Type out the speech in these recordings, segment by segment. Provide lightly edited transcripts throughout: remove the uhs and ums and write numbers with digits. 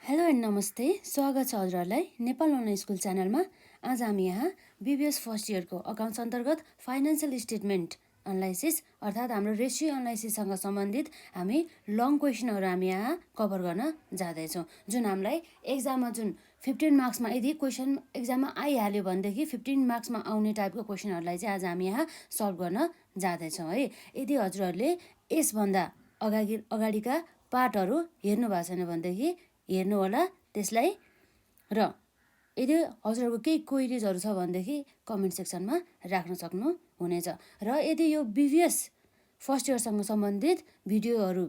Hello and नमस्ते, स्वागत छ हजुरहरूलाई नेपाल अनलाइन स्कुल च्यानलमा। आज हामी यहाँ बिबिएस फर्स्ट इयरको अकाउन्ट्स अन्तर्गत फाइनेन्सियल स्टेटमेन्ट एनालाइसिस अर्थात् हाम्रो रेसियो एनालाइसिससँग सम्बन्धित हामी लङ क्वेसनहरू हामी यहाँ कभर गर्न जाँदैछौँ। जुन हामीलाई एक्जाममा जुन 15 मार्क्समा यदि क्वेसन एक्जाममा आइहाल्यो भनेदेखि 15 मार्क्समा आउने टाइपको क्वेसनहरूलाई चाहिँ आज हामी यहाँ सल्भ गर्न जाँदैछौँ है। यदि हजुरहरूले यसभन्दा अगाडिका पार्टहरू हेर्नु भएको छैन भनेदेखि हेर्नु होला त्यसलाई। र यदि हजुरहरूको केही क्वेरिजहरू छ भनेदेखि कमेन्ट सेक्सनमा राख्न सक्नुहुनेछ। र यदि यो बिबिएस फर्स्ट इयरसँग सम्बन्धित भिडियोहरू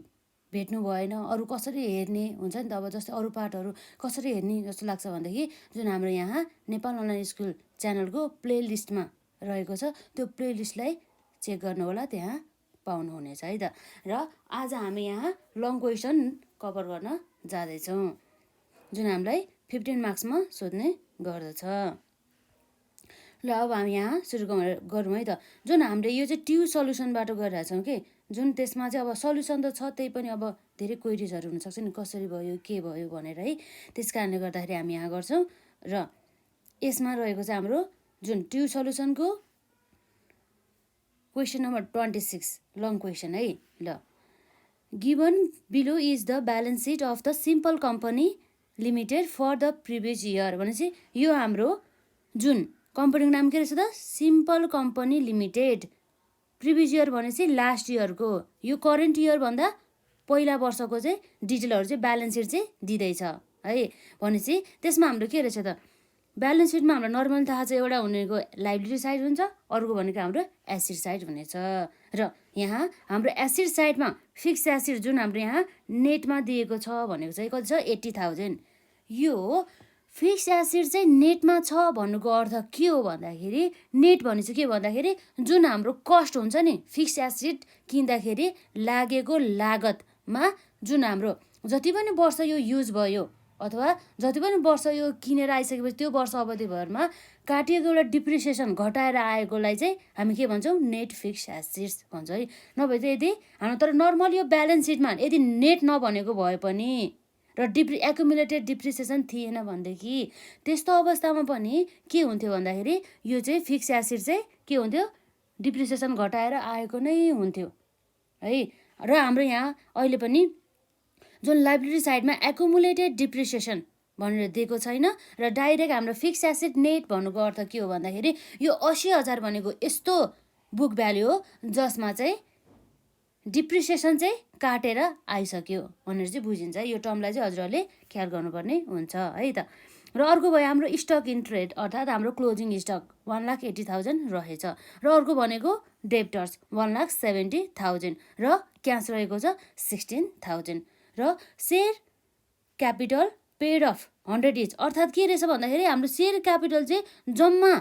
भेट्नु भएन, अरू कसरी हेर्ने हुन्छ नि त, अब जस्तै अरू पार्टहरू कसरी हेर्ने जस्तो लाग्छ भनेदेखि जुन हाम्रो यहाँ नेपाल अनलाइन स्कुल च्यानलको प्लेलिस्टमा रहेको छ त्यो प्लेलिस्टलाई चेक गर्नु होला, त्यहाँ पाउनुहुनेछ है त। र आज हामी यहाँ लङ क्वेसन कभर गर्न जाँदैछौँ जुन हामीलाई 15 मार्क्समा सोध्ने गर्दछ। ल अब हामी यहाँ सुरु गरौँ है त। जुन हामीले यो चाहिँ ट्यु सल्युसनबाट गरिरहेछौँ कि जुन त्यसमा चाहिँ अब सल्युसन त छ, त्यही पनि अब धेरै क्वेरिजहरू हुनसक्छ नि, कसरी भयो के भयो भनेर है। त्यस कारणले गर्दाखेरि हामी यहाँ गर्छौँ। र यसमा रहेको चाहिँ हाम्रो जुन ट्यु सल्युसनको क्वेसन नम्बर 26 लङ क्वेसन है। ल given below is the balance sheet of the simple company limited for the previous year भनेपछि यो हाम्रो जुन कम्पनीको नाम के रहेछ त, simple company limited. Previous year भनेपछि लास्ट इयरको, यो करेन्ट इयरभन्दा पहिला वर्षको चाहिँ डिटेलहरू चाहिँ ब्यालेन्स सिट चाहिँ दिँदैछ है। भनेपछि त्यसमा हाम्रो के रहेछ त, ब्यालेन्स सिटमा हाम्रो नर्मल थाहा छ, एउटा हुनेको लाइबिलिटी साइड हुन्छ, अर्को भनेको हाम्रो एसिड साइड हुनेछ। र यहाँ हाम्रो एसिड साइडमा फिक्स एसिड जुन हाम्रो यहाँ नेटमा दिएको छ भनेको चाहिँ कति छ, 80,000। यो फिक्स एसिड चाहिँ नेटमा छ भन्नुको अर्थ के हो भन्दाखेरि, नेट भनेपछि के भन्दाखेरि जुन हाम्रो कस्ट हुन्छ नि फिक्स एसिड किन्दाखेरि लागेको लागतमा जुन हाम्रो जति पनि वर्ष यो युज भयो अथवा जति पनि वर्ष यो किनेर आइसकेपछि त्यो वर्ष अवधिभरमा काटिएको एउटा डिप्रिसिएसन घटाएर आएकोलाई चाहिँ हामी के भन्छौँ, नेट फिक्स एसिड्स भन्छ है। नभए चाहिँ यदि हाम्रो तर नर्मल यो ब्यालेन्स सिटमा यदि नेट नभनेको भए पनि र एकुमुलेटेड डिप्रिसिएसन थिएन भनेदेखि त्यस्तो अवस्थामा पनि के हुन्थ्यो भन्दाखेरि यो चाहिँ फिक्स एसिड चाहिँ के हुन्थ्यो, डिप्रिसिएसन घटाएर आएको नै हुन्थ्यो है। र हाम्रो यहाँ अहिले पनि जुन लाइबिलिटी साइडमा एकुमुलेटेड डिप्रिसिएसन भनेर दिएको छैन र डाइरेक्ट हाम्रो फिक्स एसिड नेट भन्नुको अर्थ के हो भन्दाखेरि यो 80,000 भनेको यस्तो बुक भ्याल्यु हो जसमा चाहिँ डिप्रिसिएसन चाहिँ काटेर आइसक्यो भनेर चाहिँ बुझिन्छ। यो टर्मलाई चाहिँ हजुरहरूले ख्याल गर्नुपर्ने हुन्छ है त। र अर्को भयो हाम्रो स्टक इन ट्रेड अर्थात् हाम्रो क्लोजिङ स्टक 1,80,000 रहेछ। र अर्को भनेको डेप्टर्स 1,70,000 र क्यास रहेको छ 16,000 र share capital paid of 100 each अर्थात् के रहेछ भन्दाखेरि हाम्रो सेयर क्यापिटल चाहिँ जम्मा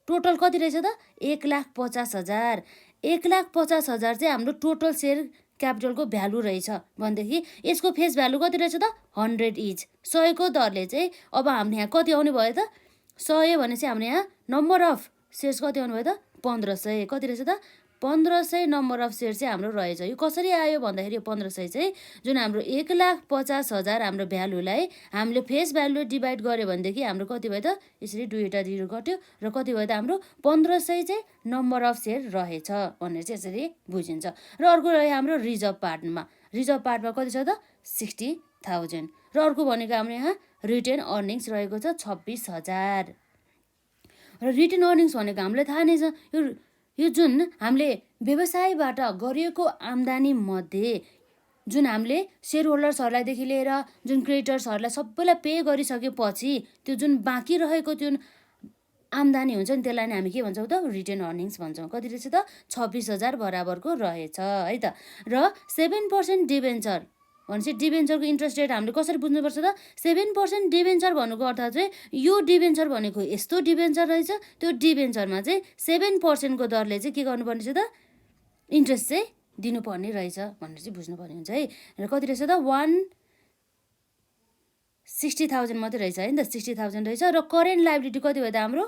टोटल कति रहेछ त, 1,50,000। 1,50,000 चाहिँ हाम्रो टोटल सेयर क्यापिटलको भ्यालु रहेछ भनेदेखि यसको फेस भ्यालु कति रहेछ त, 100 इच। 100को दरले चाहिँ अब हाम्रो यहाँ कति आउने भयो त, 100 भनेपछि हाम्रो यहाँ नम्बर अफ सेयर्स कति आउनु भयो त, 1500। कति रहेछ त, 1500 नम्बर अफ सेयर चाहिँ हाम्रो रहेछ। यो कसरी आयो भन्दाखेरि यो 1500 चाहिँ जुन हाम्रो 1,50,000 हाम्रो भ्यालुलाई हामीले फेस भ्यालु डिभाइड गऱ्यो भनेदेखि हाम्रो कति भयो त, यसरी 2वटा 0 कट्यो र कति भयो त हाम्रो 1500 चाहिँ नम्बर अफ सेयर रहेछ भनेर चाहिँ यसरी बुझिन्छ। र अर्को रह्यो हाम्रो रिजर्भ पार्टमा, रिजर्भ पार्टमा कति छ त, 60,000 र अर्को भनेको हाम्रो यहाँ रिटेन अर्निङ्स रहेको छ 26,000। र रिटेन अर्निङ्स भनेको हामीलाई थाहा नै छ, यो जुन हामीले व्यवसायबाट गरिएको आम्दानी मध्ये जुन हामीले सेयर होल्डर्सहरूलाईदेखि लिएर जुन क्रेडिटर्सहरूलाई सबैलाई पे गरिसकेपछि त्यो जुन बाँकी रहेको जुन आम्दानी हुन्छ नि त्यसलाई नै हामी के भन्छौँ त, रिटेन अर्निङ्स भन्छौँ। कति रहेछ त, 26,000 बराबरको रहेछ है त। र 7% डिबेन्चर भनेपछि डिबेन्चरको इन्ट्रेस्ट रेट हामीले कसरी बुझ्नुपर्छ त, 7% डिबेन्चर भन्नुको अर्थ चाहिँ यो डिबेन्चर भनेको यस्तो डिबेन्चर रहेछ, त्यो डिबेन्चरमा चाहिँ 7%को दरले चाहिँ के गर्नुपर्ने छ त, इन्ट्रेस्ट चाहिँ दिनुपर्ने रहेछ भनेर चाहिँ बुझ्नुपर्ने हुन्छ है। र कति रहेछ त, 160,000 मात्रै रहेछ है नि त, 60,000 रहेछ। र करेन्ट लाइबिलिटी कति भयो त हाम्रो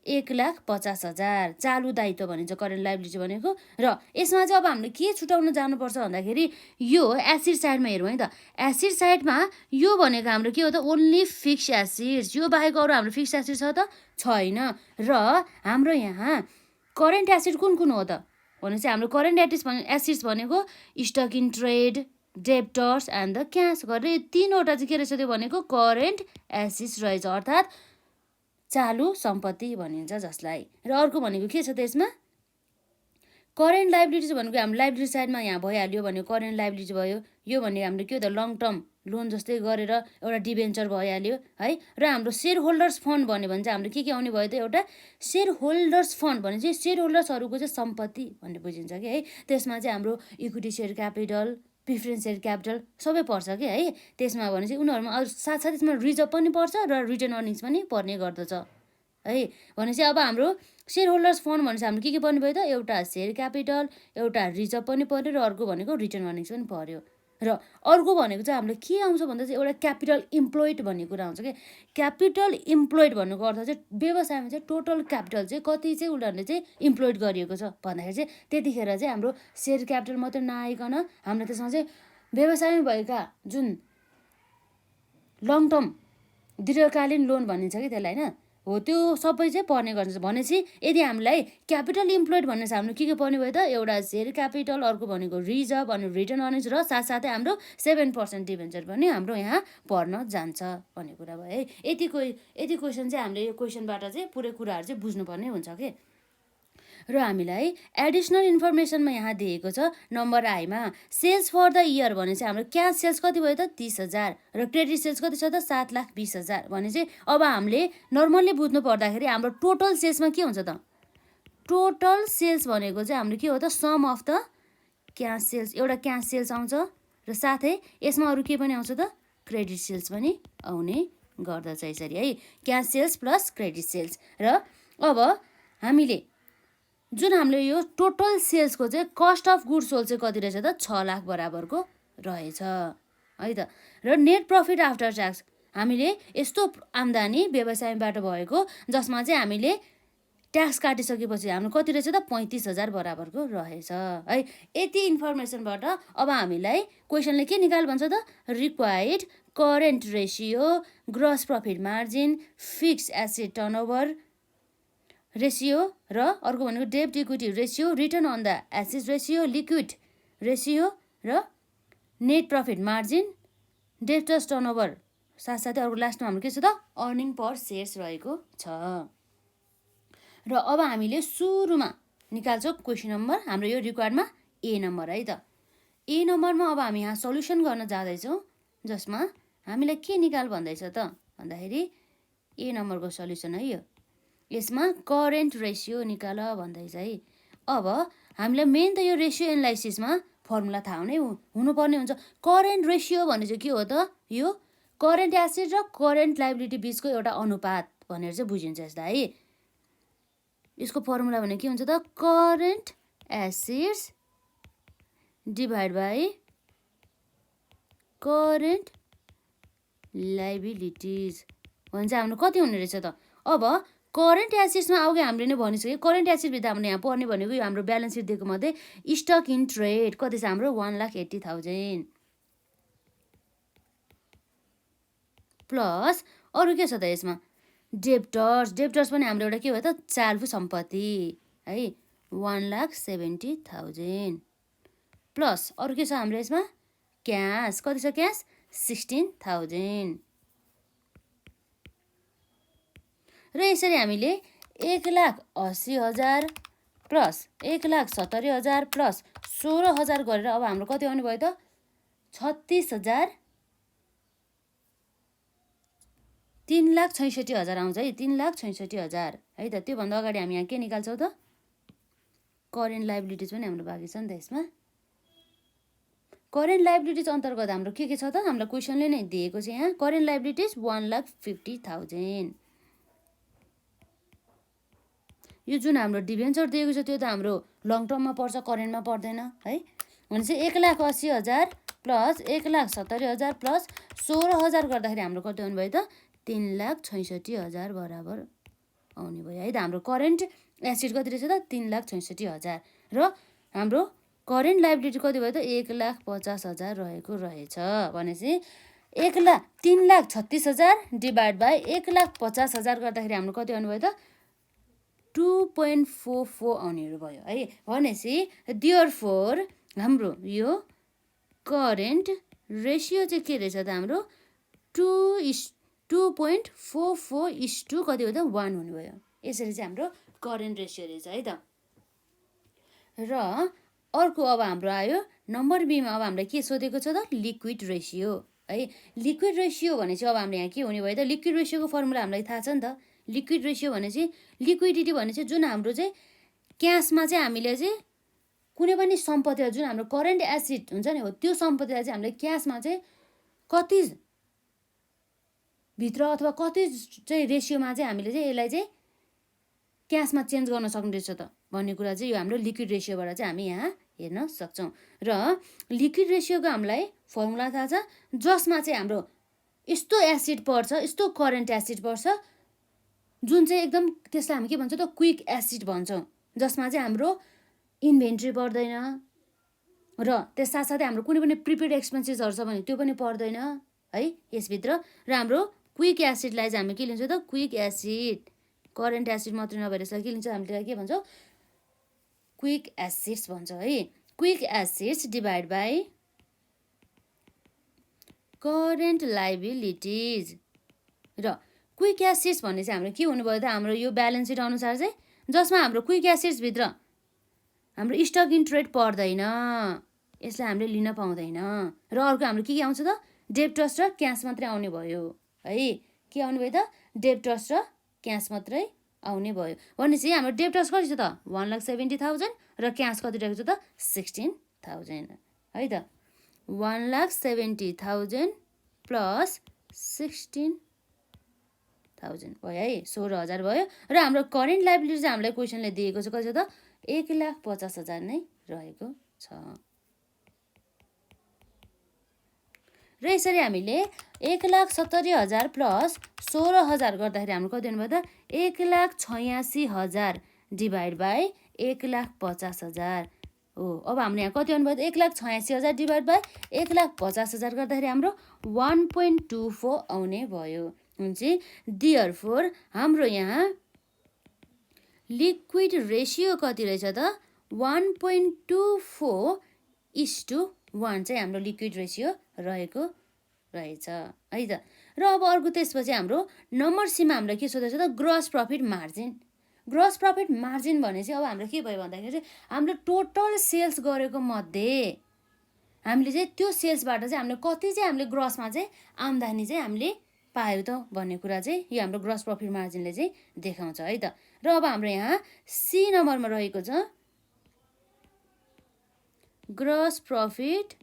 1,50,000 चालु दायित्व भनिन्छ करेन्ट लाइबिलिटी भनेको। र यसमा चाहिँ अब हामीले के छुटाउन जानुपर्छ भन्दाखेरि यो एसिड साइडमा हेरौँ है त। एसिड साइडमा यो भनेको हाम्रो के हो त, ओन्ली फिक्स एसिड्स, यो बाहेक अरू हाम्रो फिक्स एसिड छ त छैन। र हाम्रो यहाँ करेन्ट एसिड कुन कुन हो त भनेपछि हाम्रो करेन्ट एसिड्स भनेको stuck in trade, debtors and the cash गरेर 3वटा चाहिँ के रहेछ त्यो भनेको करेन्ट एसिड्स रहेछ, अर्थात् चालु सम्पत्ति भनिन्छ जसलाई। र अर्को भनेको के छ त यसमा करेन्ट लाइबिलिटिज भनेको हाम्रो लाइबिलिटी साइडमा यहाँ भइहाल्यो भनेको करेन्ट लाइबिलिटी भयो। यो भनेको हाम्रो के हो त लङ टर्म लोन जस्तै गरेर एउटा डिबेन्चर भइहाल्यो है। र हाम्रो सेयर होल्डर्स फन्ड भन्यो भने चाहिँ हाम्रो के आउने भयो त, एउटा सेयर होल्डर्स फन्ड भने चाहिँ सेयर होल्डर्सहरूको चाहिँ सम्पत्ति भन्ने बुझिन्छ कि है। त्यसमा चाहिँ हाम्रो equity share capital, preference share capital सबै पर्छ कि है। त्यसमा भने चाहिँ उनीहरूमा अरू साथसाथै त्यसमा रिजर्भ पनि पर्छ र रिटर्न अर्निङ्स पनि पर्ने गर्दछ है। भनेपछि अब हाम्रो सेयर होल्डर्स फन्ड भनेपछि हाम्रो के पर्ने भयो त, एउटा सेयर क्यापिटल, एउटा रिजर्भ पनि पर्यो र अर्को भनेको रिटर्न अर्निङ्स पनि पर्यो। र अर्को भनेको चाहिँ हाम्रो के आउँछ भन्दा चाहिँ एउटा क्यापिटल इम्प्लोइड भन्ने कुरा आउँछ कि। क्यापिटल इम्प्लोइड भन्नुको अर्थ चाहिँ व्यवसायमा चाहिँ टोटल क्यापिटल चाहिँ कति चाहिँ उनीहरूले चाहिँ इम्प्लोइड गरिएको छ भन्दाखेरि चाहिँ त्यतिखेर चाहिँ हाम्रो सेयर क्यापिटल मात्रै नआइकन हाम्रो त्यसमा चाहिँ व्यवसायमा भएका जुन लङ टर्म दीर्घकालीन लोन भनिन्छ कि त्यसलाई होइन, हो त्यो सबै चाहिँ पर्ने गर्छ। भनेपछि यदि हामीलाई क्यापिटल इम्प्लोइड भन्ने छ हाम्रो के पर्ने भयो त, एउटा सेयर क्यापिटल, अर्को भनेको रिजर्भ अनि रिटर्न अर्निङ्स र साथसाथै हाम्रो 7% डिभेन्चर पनि हाम्रो यहाँ पर्न जान्छ भन्ने कुरा भयो है। यति क्वेसन चाहिँ हामीले यो क्वेसनबाट चाहिँ पुरै कुराहरू चाहिँ बुझ्नुपर्ने हुन्छ कि। र हामीलाई एडिसनल इन्फर्मेसनमा यहाँ दिएको छ नम्बर आईमा सेल्स फर द इयर भने चाहिँ हाम्रो क्यास सेल्स कति भयो त 30,000 र क्रेडिट सेल्स कति छ त 7,20,000 भने चाहिँ अब हामीले नर्मल्ली बुझ्नु पर्दाखेरि हाम्रो टोटल सेल्समा के हुन्छ त, टोटल सेल्स भनेको चाहिँ हाम्रो के हो त sum of the cash sales, एउटा क्यास सेल्स आउँछ र साथै यसमा अरू के पनि आउँछ त क्रेडिट सेल्स पनि आउने गर्दछ यसरी है, cash sales plus credit sales. र अब हामीले जुन हामीले यो टोटल सेल्सको चाहिँ कस्ट अफ गुड्स सोल्ड चाहिँ कति रहेछ त 6 लाख बराबरको रहेछ है त। र नेट प्रफिट आफ्टर ट्याक्स हामीले यस्तो आम्दानी व्यवसायबाट भएको जसमा चाहिँ हामीले ट्याक्स काटिसकेपछि हाम्रो कति रहेछ त 35,000 बराबरको रहेछ है। यति इन्फर्मेसनबाट अब हामीलाई क्वेसनले के निकाल भन्छ त, required current ratio, gross profit margin, fixed asset turnover ratio र अर्को भनेको डेब्ट equity ratio, return on the asset ratio, liquid ratio र net profit margin, debtors turnover, साथसाथै अर्को लास्टमा हाम्रो के छ त अर्निङ पर सेयर्स रहेको छ। र अब हामीले सुरुमा निकाल्छौँ क्वेसन नम्बर हाम्रो यो रिक्वायर्डमा ए नम्बर है त। ए नम्बरमा अब हामी यहाँ सल्युसन गर्न जाँदैछौँ जसमा हामीलाई के निकाल भन्दैछ त भन्दाखेरि ए नम्बरको सल्युसन है यो, यसमा करेन्ट रेसियो निकाल भन्दैछ है। अब हामीलाई मेन त यो रेसियो एनालाइसिसमा फर्मुला थाहा हुनुपर्ने हुन्छ। करेन्ट रेसियो भने चाहिँ के हो त, यो करेन्ट एसेट र करेन्ट लाइबिलिटी बिचको एउटा अनुपात भनेर चाहिँ बुझिन्छ यसलाई है। यसको फर्मुला भने के हुन्छ त, current assets divide by current liabilities भने चाहिँ हाम्रो कति हुने रहेछ त। अब करेन्ट एसेट्समा अघि हामीले नै भनिसक्यो, करेन्ट एसेटभित्र हामीले यहाँ पर्ने भनेको यो हाम्रो ब्यालेन्स सिट दिएको मध्ये स्टक इन ट्रेड कति छ हाम्रो 1,80,000 प्लस अरू के छ त यसमा डेप्टर्स पनि हाम्रो एउटा के भयो त चालु सम्पत्ति है 1,70,000 प्लस अरू के छ हाम्रो यसमा क्यास कति छ, क्यास 16,000 र यसरी हामीले 1,80,000 प्लस 1,70,000 प्लस 16,000 गरेर अब हाम्रो कति आउने भयो त 36,000 3,66,000 आउँछ है, 3,66,000 है त। त्योभन्दा अगाडि हामी यहाँ के निकाल्छौँ त, करेन्ट लाइबिलिटिज पनि हाम्रो बाँकी छ नि त। यसमा करेन्ट लाइबिलिटिज अन्तर्गत हाम्रो के छ त, हामीलाई क्वेसनले नै दिएको छ यहाँ करेन्ट लाइबिलिटिज 1,50,000। यो जुन हाम्रो डिभेन्चर दिएको छ त्यो त हाम्रो लङ टर्ममा पर्छ, करेन्टमा पर्दैन है। भनेपछि 1,80,000 प्लस 1,70,000 प्लस 16,000 गर्दाखेरि हाम्रो कति हुने भयो त 3,66,000 बराबर आउने भयो है त। हाम्रो करेन्ट एसिड कति रहेछ त 3,66,000 र हाम्रो करेन्ट लाइबिलिटी कति भयो त 1,50,000 रहेको रहेछ। भनेपछि 3,36,000 डिभाइड बाई 1,50,000 गर्दाखेरि हाम्रो कति आउने भयो त 2.44 आउनेहरू भयो है। भनेपछि देयरफोर हाम्रो यो करेन्ट रेसियो चाहिँ के रहेछ त हाम्रो 2.44 कति भयो त 1 हुने भयो। यसरी चाहिँ हाम्रो करेन्ट रेसियो रहेछ है त। र अर्को अब हाम्रो आयो नम्बर बीमा। अब हामीलाई के सोधेको छ त लिक्विड रेसियो है। लिक्विड रेसियो भने चाहिँ अब हाम्रो यहाँ के हुने भयो त लिक्विड रेसियोको फर्मुला हामीलाई थाहा छ नि त। लिक्विड रेसियो भने चाहिँ लिक्विडिटी भने चाहिँ जुन हाम्रो चाहिँ क्यासमा चाहिँ हामीले चाहिँ कुनै पनि सम्पत्तिलाई जुन हाम्रो करेन्ट एसिड हुन्छ नि हो त्यो सम्पत्तिलाई चाहिँ हामीले क्यासमा चाहिँ कति भित्र अथवा कति चाहिँ रेसियोमा चाहिँ हामीले चाहिँ यसलाई चाहिँ क्यासमा चेन्ज गर्न सक्ने रहेछ त भन्ने कुरा चाहिँ यो हाम्रो लिक्विड रेसियोबाट चाहिँ हामी यहाँ हेर्न सक्छौँ। र लिक्विड रेसियोको हामीलाई फर्मुला थाहा छ जसमा चाहिँ हाम्रो यस्तो एसिड पर्छ, यस्तो करेन्ट एसिड पर्छ जुन चाहिँ एकदम त्यसलाई हामी के भन्छौँ त क्विक एसिड भन्छौँ, जसमा चाहिँ हाम्रो इन्भेन्ट्री पर्दैन र त्यस साथसाथै हाम्रो कुनै पनि प्रिपेड एक्सपेन्सेसहरू छ भने त्यो पनि पर्दैन है यसभित्र। र हाम्रो क्विक एसिडलाई चाहिँ हामी के लिन्छौँ त क्विक एसिड, करेन्ट एसिड मात्रै नभएर यसलाई के लिन्छौँ हामीले के भन्छौँ क्विक एसिड्स भन्छौँ है। Quick acids divide by current liabilities. र क्विक एसिड्स भन्ने चाहिँ हाम्रो के हुनुभयो त हाम्रो यो ब्यालेन्स सिट अनुसार चाहिँ जसमा हाम्रो क्विक एसिड्सभित्र हाम्रो स्टक इन ट्रेड पर्दैन, यसलाई हामीले लिन पाउँदैन। र अर्को हाम्रो के आउँछ त डेब्टर्स र क्यास मात्रै आउने भयो है। के आउने भयो त डेब्टर्स र क्यास मात्रै आउने भयो। भनेपछि हाम्रो डेब्टर्स कति छ त 1,70,000 र क्यास कति रहेको छ त 16,000 है त। 1,70,000 प्लस 16,000 भयो है 16,000 भयो। र हाम्रो करेन्ट लाइबिलिटी चाहिँ हामीलाई क्वेसनले दिएको छ कति छ त 1,50,000 नै रहेको छ। र यसरी हामीले 1,70,000 प्लस 16,000 गर्दाखेरि हाम्रो कति हुनुभयो त 1,86,000 डिभाइड बाई 1,50,000 हो। अब हाम्रो यहाँ कति आउनुभयो त 1,86,000 डिभाइड बाई 1,50,000 गर्दाखेरि हाम्रो 1.24 आउने भयो। हुन्छ देयरफोर हाम्रो यहाँ लिक्विड रेसियो कति रहेछ त 1.24:1 चाहिँ हाम्रो लिक्विड रेसियो रहेको रहेछ है त। र अब अर्को त्यसपछि हाम्रो नम्बर सीमा हाम्रो के सोधेको छ त gross profit margin. Gross profit margin भने चाहिँ अब हाम्रो के भयो भन्दाखेरि चाहिँ हाम्रो टोटल सेल्स गरेको मध्ये हामीले चाहिँ त्यो सेल्सबाट चाहिँ हामीले कति चाहिँ हामीले ग्रसमा चाहिँ आम्दानी चाहिँ हामीले पायो त भन्ने कुरा चाहिँ यो हाम्रो ग्रस प्रफिट मार्जिनले चाहिँ देखाउँछ है त। र अब हाम्रो यहाँ सी नम्बरमा रहेको छ ग्रस प्रफिट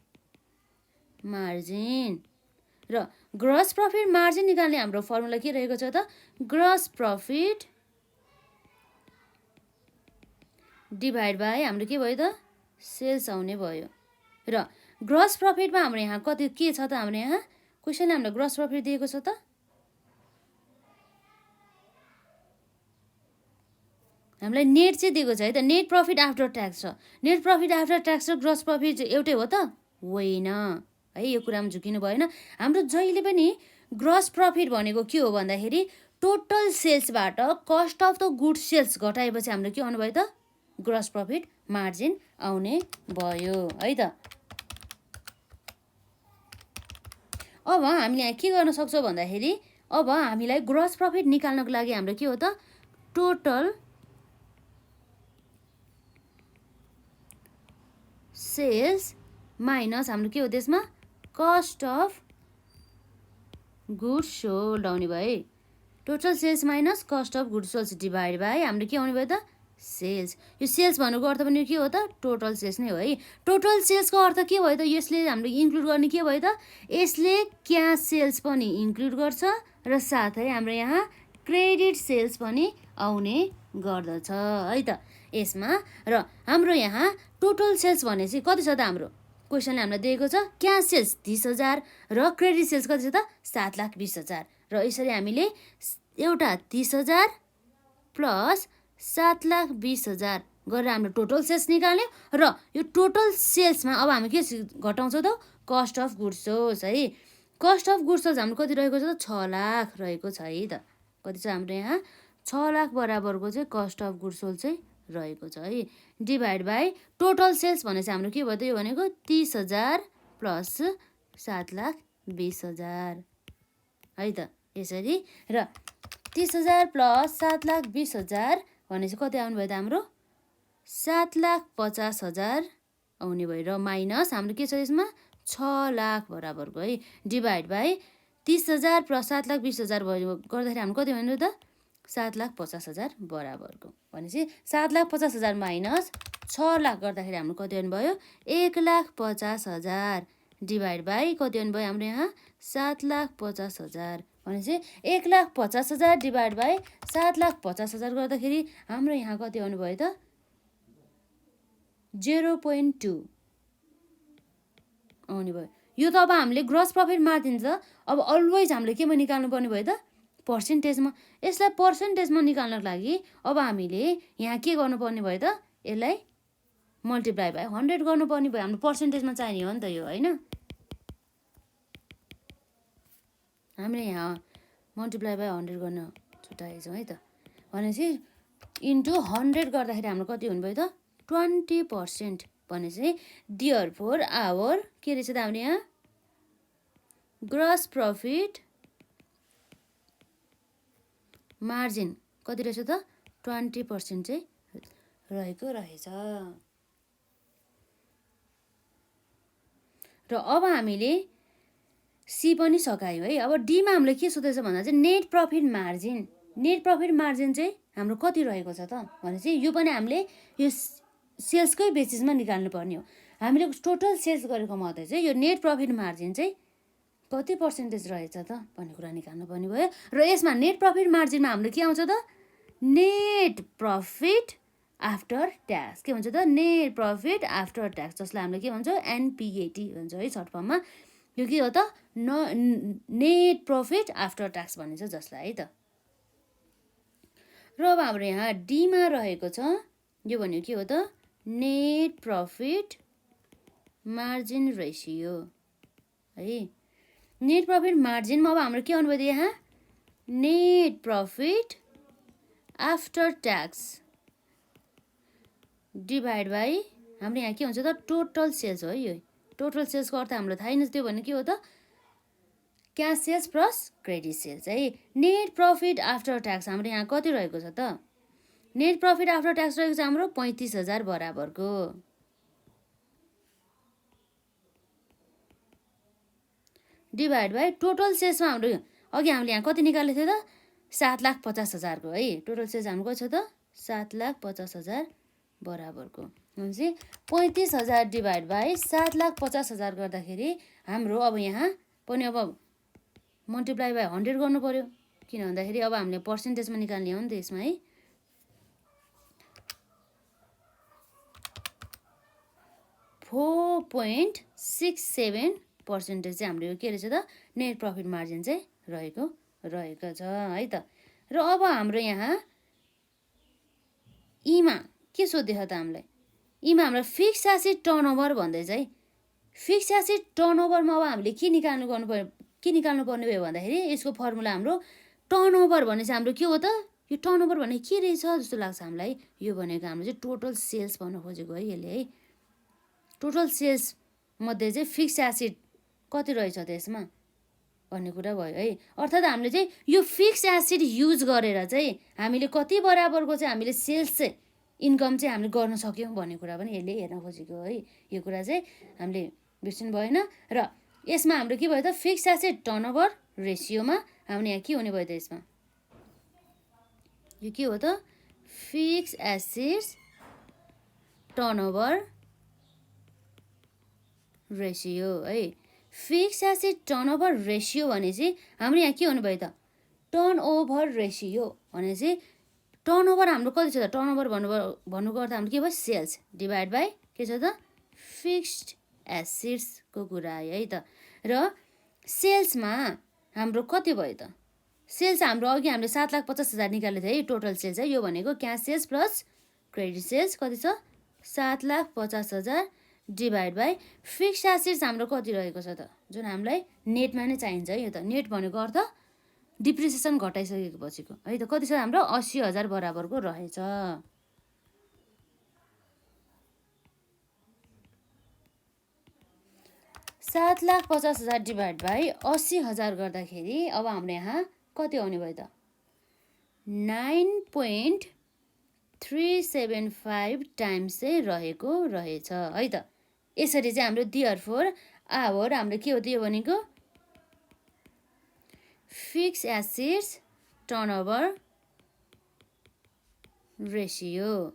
मार्जिन। र ग्रस प्रफिट मार्जिन निकाल्ने हाम्रो फर्मुला के रहेको छ त ग्रस प्रफिट डिभाइड बाई हाम्रो के भयो त सेल्स आउने भयो। र ग्रस प्रफिटमा हाम्रो यहाँ कति के छ त हाम्रो यहाँ क्वेसनले हाम्रो ग्रस प्रफिट दिएको छ त हामीलाई नेट चाहिँ दिएको छ है त। नेट प्रफिट आफ्टर ट्याक्स छ। नेट प्रफिट आफ्टर ट्याक्स र ग्रस प्रफिट एउटै हो त होइन है, यो कुरामा झुकिनु भएन। हाम्रो जहिले पनि ग्रस प्रफिट भनेको के हो भन्दाखेरि टोटल सेल्सबाट cost of the good sales घटाएपछि हाम्रो के आउनु भयो त ग्रस प्रफिट मार्जिन आउने भयो है त। अब हामीले यहाँ के गर्न सक्छौँ भन्दाखेरि अब हामीलाई ग्रस प्रफिट निकाल्नको लागि हाम्रो के हो त टोटल सेल्स माइनस हाम्रो के हो त्यसमा कस्ट अफ गुड सोल्ड आउने भयो है। Total sales minus cost of good sold divide by हाम्रो के आउने भयो त सेल्स। यो सेल्स भनेको अर्थ पनि के हो त टोटल सेल्स नै हो है। टोटल सेल्सको अर्थ के भयो त यसले हाम्रो इन्क्लुड गर्ने के भयो त यसले क्यास सेल्स पनि इन्क्लुड गर्छ र साथै हाम्रो यहाँ क्रेडिट सेल्स पनि आउने गर्दछ है त यसमा। र हाम्रो यहाँ टोटल सेल्स भने चाहिँ कति छ त हाम्रो क्वेसनले हामीलाई दिएको छ क्यास सेल्स 30,000 र क्रेडिट सेल्स कति छ त 7,20,000। र यसरी हामीले एउटा 30,000 प्लस 7,20,000 गरेर हाम्रो टोटल सेल्स निकाल्यो र यो टोटल सेल्समा अब हामी के घटाउँछौँ त कस्ट अफ गुड्स सोल्स है कस्ट अफ गुड्स सोल्स हाम्रो कति रहेको छ त 6 लाख रहेको छ है त कति छ हाम्रो यहाँ 6 लाख बराबरको चाहिँ कस्ट अफ गुड्स सोल्स चाहिँ रहेको छ है डिभाइड बाई टोटल सेल्स भनेपछि हाम्रो के भयो त यो भनेको 30,000 प्लस 7,20,000 है त यसरी र 30,000 प्लस 7,20,000 भनेपछि कति आउनु भयो त हाम्रो 7,50,000 आउने भयो र माइनस हाम्रो के छ यसमा 6 लाख बराबरको है डिभाइड बाई 30,000 प्लस 7,20,000 भयो गर्दाखेरि हाम्रो कति भन्नु त 7,50,000 बराबरको भनेपछि 7,50,000 माइनस 6 लाख गर्दाखेरि हाम्रो कति आउनुभयो 1,50,000 डिभाइड बाई कति आउनुभयो हाम्रो यहाँ 7,50,000 भनेपछि 1,50,000 डिभाइड बाई 7,50,000 गर्दाखेरि हाम्रो यहाँ कति आउनुभयो त 0.2 आउने भयो यो त अब हामीले ग्रस प्रफिट मार्जिन छ अब अलवेज हामीले केमा निकाल्नु पर्ने भयो त पर्सेन्टेजमा यसलाई पर्सेन्टेजमा निकाल्नको लागि अब हामीले यहाँ के गर्नुपर्ने भयो त यसलाई मल्टिप्लाई बाई 100 गर्नुपर्ने भयो हाम्रो पर्सेन्टेजमा चाहिने हो नि त यो होइन हामीले यहाँ मल्टिप्लाई बाई 100 गर्न छुट्याएछौँ है त भनेपछि इन्टु 100 गर्दाखेरि हाम्रो कति हुनुभयो त 20% भनेपछि देयरफोर आवर के रहेछ त हाम्रो यहाँ ग्रस प्रफिट मार्जिन कति रहेछ त 20% चाहिँ रहेको रहेछ र अब हामीले सी पनि सकायो है अब डीमा हामीले के सोधेछ भन्दा चाहिँ नेट प्रफिट मार्जिन चाहिँ हाम्रो कति रहेको छ त भनेपछि यो पनि हामीले यो सेल्सकै बेसिसमा निकाल्नु पर्ने हो हामीले टोटल सेल्स गरेको मध्ये चाहिँ यो नेट प्रफिट मार्जिन चाहिँ कति पर्सेन्टेज रहेछ त भन्ने कुरा निकाल्नु पर्ने भयो र यसमा नेट प्रफिट मार्जिनमा हाम्रो के आउँछ त नेट प्रफिट आफ्टर ट्याक्स के भन्छ त नेट प्रफिट आफ्टर ट्याक्स जसलाई हामीले के भन्छौँ एनपिएटी भन्छ है सर्ट फर्ममा यो के हो त नेट प्रफिट आफ्टर ट्याक्स भनिन्छ जसलाई है त र अब हाम्रो यहाँ डीमा रहेको छ यो भनेको के हो त नेट प्रफिट मार्जिन रेसियो है नेट प्रफिट मार्जिनमा अब हाम्रो के आउनुभयो यहाँ net profit after tax divide by हाम्रो यहाँ के हुन्छ त टोटल सेल्स हो है यो टोटल सेल्सको अर्थ हाम्रो थाहै न त्यो भने के हो त cash sales plus credit sales है नेट प्रफिट आफ्टर ट्याक्स हाम्रो यहाँ कति रहेको छ त नेट प्रफिट आफ्टर ट्याक्स रहेको छ हाम्रो 35,000 बराबरको डिभाइड बाई टोटल सेल्समा हाम्रो अघि हामीले यहाँ कति निकालेको थियो त 7,50,000 को है टोटल सेल्स हाम्रो कति छ त 7,50,000 बराबरको भनेपछि 35,000 डिभाइड बाई 7,50,000 गर्दाखेरि हाम्रो अब यहाँ पनि अब मल्टिप्लाई बाई 100 गर्नु पर्यो किन भन्दाखेरि अब हामीले पर्सेन्टेजमा निकाल्ने हो नि त यसमा है .67% चाहिँ हाम्रो के रहेछ त नेट प्रफिट मार्जिन चाहिँ रहेको छ है त र अब हाम्रो यहाँ इमा के सोध्यो त हामीलाई इमा हाम्रो फिक्स एसेट टर्नओभर भन्दै चाहिँ फिक्स एसेट टर्नओभरमा अब हामीले के निकाल्नु पर्ने भयो भन्दाखेरि यसको फर्मुला हाम्रो टर्नओभर भनेपछि हाम्रो के हो त यो टर्नओभर भनेको के रहेछ जस्तो लाग्छ हामीलाई यो भनेको हाम्रो चाहिँ टोटल सेल्स भन्न खोजेको है यसले है टोटल सेल्स मध्ये चाहिँ फिक्स एसेट कति रहेछ त यसमा भन्ने कुरा भयो है अर्थात् हामीले चाहिँ यो फिक्स एसेट युज गरेर चाहिँ हामीले कति बराबरको चाहिँ हामीले सेल्स चाहिँ इन्कम चाहिँ हामीले गर्न सक्यौँ भन्ने कुरा पनि यसले हेर्न खोजेको है यो कुरा चाहिँ हामीले बिर्सिनु भएन र यसमा हाम्रो के भयो त फिक्स एसेट टर्नओभर रेसियोमा हामीले यहाँ के हुने भयो त यसमा यो के हो त फिक्स एसेट्स टर्नओभर रेसियो है फिक्स एसेट टर्नओभर रेसियो भनेपछि हाम्रो यहाँ के हुनुभयो त टर्नओभर रेसियो भनेपछि टर्नओभर हाम्रो कति छ त टर्नओभर भन्नुको अर्थ हाम्रो के भयो सेल्स डिभाइड बाई के छ त फिक्स्ड एसेट्सको कुरा आयो है त र सेल्समा हाम्रो कति भयो त सेल्स हाम्रो अघि हामीले 7,50,000 निकालेको थियो है टोटल सेल्स है। यो भनेको cash sales plus credit sales कति छ 7,50,000 डिभाइड बाई फिक्स्ड एसेट्स हाम्रो कति रहेको छ त, जुन हामीलाई नेटमा नै चाहिन्छ है। यो त नेट भनेको अर्थ डिप्रिसिएसन घटाइसकेको पछिको है त कति छ हाम्रो 80,000 बराबरको रहेछ। 7,50,000 डिभाइड बाई 80,000 गर्दाखेरि अब हाम्रो यहाँ कति आउने भयो त 9.375 टाइम्स चाहिँ रहेको रहेछ है त। यसरी चाहिँ हाम्रो देयरफोर आवर हाम्रो के हो त यो भनेको फिक्स एसेट्स टर्नओभर रेसियो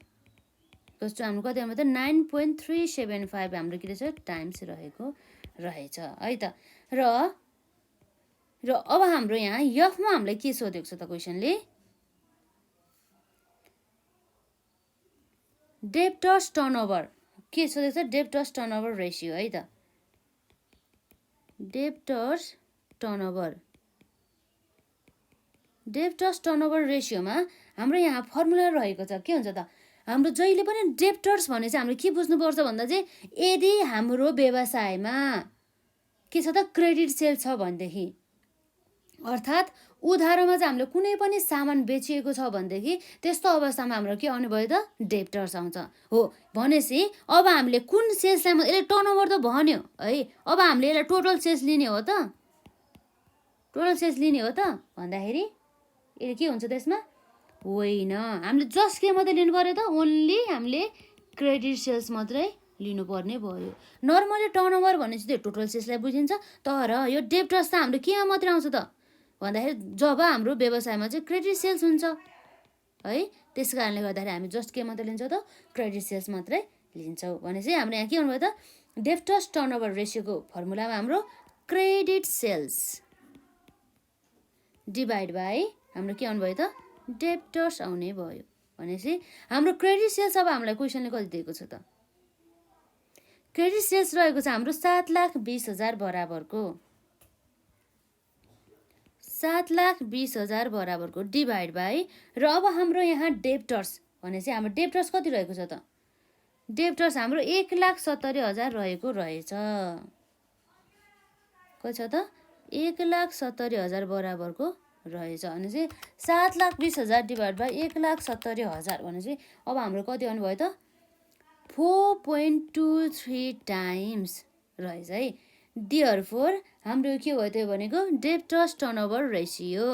कस्तो हाम्रो कति आउनु त 9.375 हाम्रो के रहेछ टाइम्स रहेको रहेछ है त। र अब हाम्रो यहाँ एफमा हामीलाई के सोधेको छ त क्वेसनले डेब्टर्स टर्नओभर के सोधेको छ डेब्टर्स टर्नओभर रेसियो है त। डेब्टर्स टर्नओभर रेसियोमा हाम्रो यहाँ फर्मुला रहेको छ के हुन्छ त हाम्रो जहिले पनि डेब्टर्स भने चाहिँ हामीले के बुझ्नुपर्छ भन्दा चाहिँ यदि हाम्रो व्यवसायमा के छ त क्रेडिट सेल छ भनेदेखि अर्थात् उधारोमा चाहिँ हामीले कुनै पनि सामान बेचिएको छ भनेदेखि त्यस्तो अवस्थामा हाम्रो के आउने भयो त डेब्टर्स आउँछ हो। भनेपछि अब हामीले कुन सेल्सलाई यसले टर्नओभर त भन्यो है। अब हामीले यसलाई टोटल सेल्स लिने हो त भन्दाखेरि यसले के हुन्छ त्यसमा होइन हामीले जस्ट के मात्रै लिनु पर्यो त ओन्ली हामीले क्रेडिट सेल्स मात्रै लिनुपर्ने भयो। नर्मली टर्नओभर भनेपछि त्यो टोटल सेल्सलाई बुझिन्छ तर यो डेब्टर्स त हाम्रो केमा मात्रै आउँछ त भन्दाखेरि जब हाम्रो व्यवसायमा चाहिँ क्रेडिट सेल्स हुन्छ है। त्यस कारणले गर्दाखेरि हामी जस्ट के मात्रै लिन्छौँ त क्रेडिट सेल्स मात्रै लिन्छौँ। भनेपछि हाम्रो यहाँ के हुनुभयो त डेब्टर्स टर्नओभर रेसियोको फर्मुलामा हाम्रो क्रेडिट सेल्स डिभाइड बाई हाम्रो के आउनुभयो त डेब्टर्स आउने भयो। भनेपछि हाम्रो क्रेडिट सेल्स अब हामीलाई क्वेसनले कति दिएको छ त क्रेडिट सेल्स रहेको छ हाम्रो 7,20,000 बराबरको 7,20,000 बराबरको डिभाइड बाई र अब हाम्रो यहाँ डेब्टर्स भनेपछि हाम्रो डेब्टर्स कति रहेको छ त डेब्टर्स हाम्रो 1,70,000 रहेको रहेछ कति छ त 1,70,000 बराबरको रहेछ। भनेपछि 7,20,000 डिभाइड बाई 1,70,000 भनेपछि अब हाम्रो कति आउनु भयो त 4.23 टाइम्स रहेछ है। देयरफोर हाम्रो के भयो त भनेको डेब्टर्स टर्नओभर रेसियो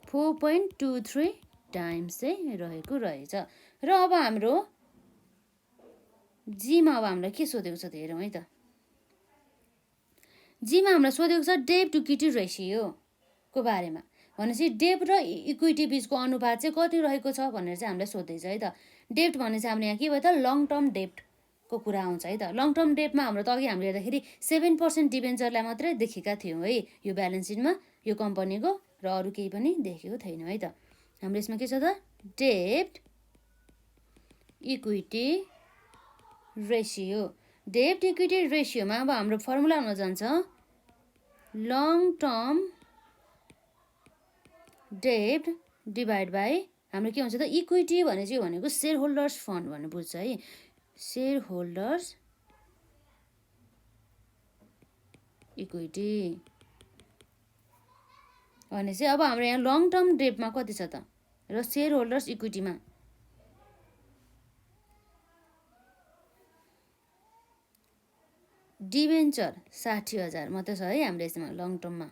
4.23 टाइम्स चाहिँ रहेको रहेछ। र अब हाम्रो जीमा अब हामीलाई के सोधेको छ त हेरौँ है त। जीमा हामीलाई सोधेको छ डेब्ट टु इक्विटी रेसियो को बारेमा। भनेपछि डेब्ट र इक्विटी बिचको अनुपात चाहिँ कति रहेको छ भनेर चाहिँ हामीलाई सोध्दैछ है त। डेब्ट भने चाहिँ हाम्रो यहाँ के भयो त लङ टर्म डेब्टको कुरा आउँछ है त। लङ टर्म डेब्टमा हाम्रो त अघि हामीले हेर्दाखेरि 7% डिबेन्चरलाई मात्रै देखेका थियौँ है यो ब्यालेन्स सिटमा यो कम्पनीको र अरू केही पनि देखेको छैनौँ है त। हाम्रो यसमा के छ त डेब्ट इक्विटी रेसियो डेब्ट इक्विटी रेसियोमा अब हाम्रो फर्मुला हुन जान्छ लङ टर्म डेब्ट डिभाइड बाई हाम्रो के हुन्छ त इक्विटी भने चाहिँ भनेको सेयर होल्डर्स फन्ड भन्ने बुझ्छ है। सेयर होल्डर्स इक्विटी भनेपछि अब हाम्रो यहाँ लङ टर्म डेब्टमा कति छ त र सेयर होल्डर्स इक्विटीमा डिबेन्चर 60,000 मात्रै छ है हाम्रो यसमा लङ टर्ममा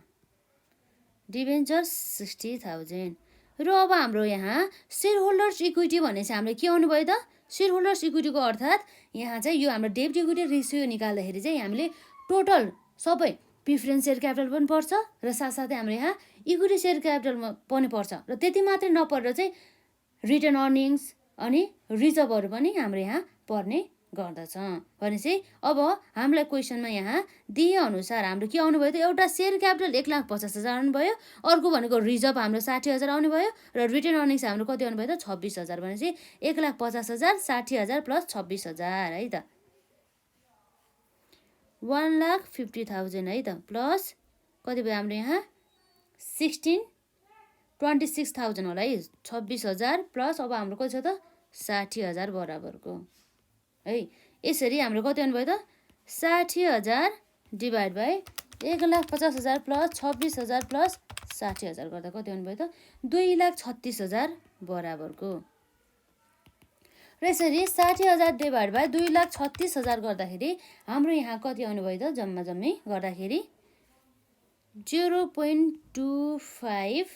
डिबेन्चर 60,000 र अब हाम्रो यहाँ सेयर होल्डर्स इक्विटी भने चाहिँ हाम्रो के आउनुभयो त सेयर होल्डर्स इक्विटीको अर्थात् यहाँ चाहिँ यो हाम्रो डेब्ट इक्विटी रेसियो निकाल्दाखेरि चाहिँ हामीले टोटल सबै प्रिफरेन्स सेयर क्यापिटल पनि पर्छ र साथसाथै हाम्रो यहाँ इक्विटी सेयर क्यापिटलमा पनि पर्छ र त्यति मात्रै नपरेर चाहिँ रिटर्न अर्निङ्स अनि रिजर्भहरू पनि हाम्रो यहाँ पर्ने गर्दछ। भनेपछि अब हामीलाई क्वेसनमा यहाँ दिएअनुसार हाम्रो के आउनुभयो त एउटा सेयर क्यापिटल 1,50,000 आउनुभयो अर्को भनेको रिजर्भ हाम्रो 60,000 आउने भयो र रिटर्न अर्निङ्स हाम्रो कति आउनुभयो त 26,000 भनेपछि 1,50,000 60,000 प्लस 26,000 है त। 1,50,000 है त, प्लस कति भयो हाम्रो यहाँ 26,000 होला है, 26,000 प्लस अब हाम्रो कति छ त 60,000 बराबरको है। यसरी हाम्रो कति आउनुभयो त 60,000 डिभाइड बाई 1,50,000 प्लस 26,000 प्लस 60,000 गर्दा कति आउनुभयो त 2,36,000 बराबरको। र यसरी 60,000 डिभाइड बाई 2,36,000 गर्दाखेरि हाम्रो यहाँ कति आउनुभयो त जम्मा जम्मी गर्दाखेरि 0.25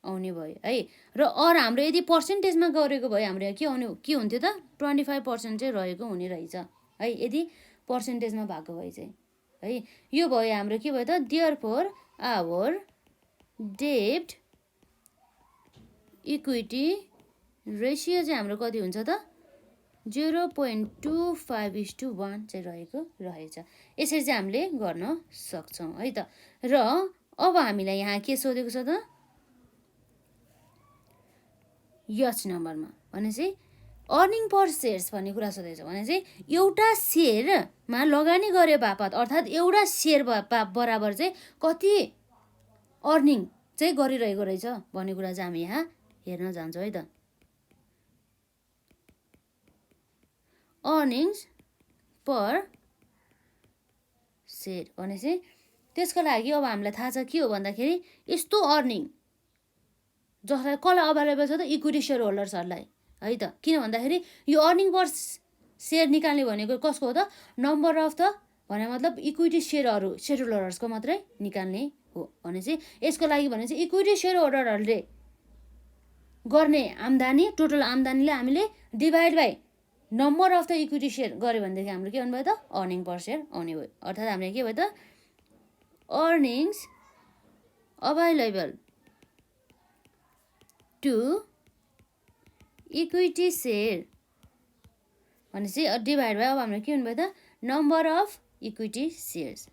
आउने भयो है। र अरू हाम्रो यदि पर्सेन्टेजमा गरेको भए हाम्रो यहाँ के हुन्थ्यो त 25% चाहिँ रहेको हुने रहेछ है, यदि पर्सेन्टेजमा भएको भए चाहिँ है। यो भयो हाम्रो के भयो त देयरफोर आवर डेब्ट इक्विटी रेसियो चाहिँ हाम्रो कति हुन्छ त 0.25:1 चाहिँ रहेको रहेछ। यसरी चाहिँ हामीले गर्न सक्छौँ है त। र अब हामीलाई यहाँ के सोधेको छ त यस नम्बरमा भनेपछि अर्निङ पर सेयर्स भन्ने कुरा सोधेको छ। भने चाहिँ एउटा सेयरमा लगानी गरे बापत अर्थात् एउटा सेयर बराबर चाहिँ कति अर्निङ चाहिँ गरिरहेको रहेछ भन्ने कुरा चाहिँ हामी यहाँ हेर्न जान्छौँ है त। अर्निङ्स पर सेयर भनेपछि त्यसको लागि अब हामीलाई थाहा छ के हो भन्दाखेरि यस्तो अर्निङ जसलाई कसलाई अभाइलेबल छ त इक्विटी सेयर होल्डर्सहरूलाई है त। किन भन्दाखेरि यो अर्निङ पर सेयर निकाल्ने भनेको कसको हो त नम्बर अफ द भने मतलब इक्विटी सेयरहरू सेयर होल्डर्सको मात्रै निकाल्ने हो। भनेपछि यसको लागि भने चाहिँ इक्विटी सेयर होल्डरहरूले गर्ने आम्दानी टोटल आम्दानीले हामीले divide by number of the equity share गऱ्यो भनेदेखि हाम्रो के आउनुभयो त अर्निङ पर सेयर आउने भयो। अर्थात् हामीले के भयो त earnings available to equity share भनेपछि डिभाइड बाई अब हाम्रो के हुनुभयो त number of equity shares,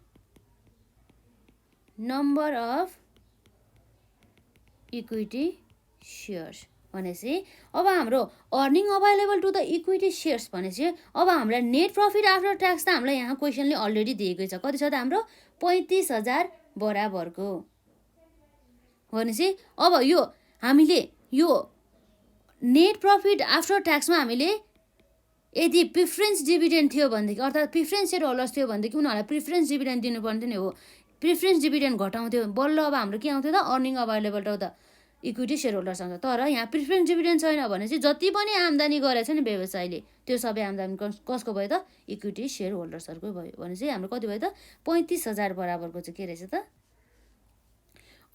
number of equity shares भनेपछि अब हाम्रो earning available to the equity shares भनेपछि अब हामीलाई नेट प्रफिट आफ्टर ट्याक्स त हामीलाई यहाँ क्वेसनले अलरेडी दिएकै छ। कति छ त हाम्रो 35,000 बराबरको। भनेपछि अब यो हामीले यो नेट प्रफिट आफ्टर ट्याक्समा हामीले यदि प्रिफरेन्स डिभिडेन्ड थियो भनेदेखि अर्थात् प्रिफरेन्स सेयर होल्डर्स थियो भनेदेखि उनीहरूलाई प्रिफरेन्स डिभिडेन्ड दिनुपर्ने थियो नि हो। प्रिफरेन्स डिभिडेन्ड घटाउँथ्यो बल्ल अब हाम्रो के आउँथ्यो त earning available to the equity share holders आउँछ। तर यहाँ प्रिफरेन्स डिभिडेन्ड छैन भने चाहिँ जति पनि आम्दानी गरेछ नि व्यवसायले त्यो सबै आम्दानी कसको भयो त इक्विटी सेयर होल्डर्सहरूको भयो। भनेपछि हाम्रो कति भयो त 35,000 बराबरको चाहिँ के रहेछ त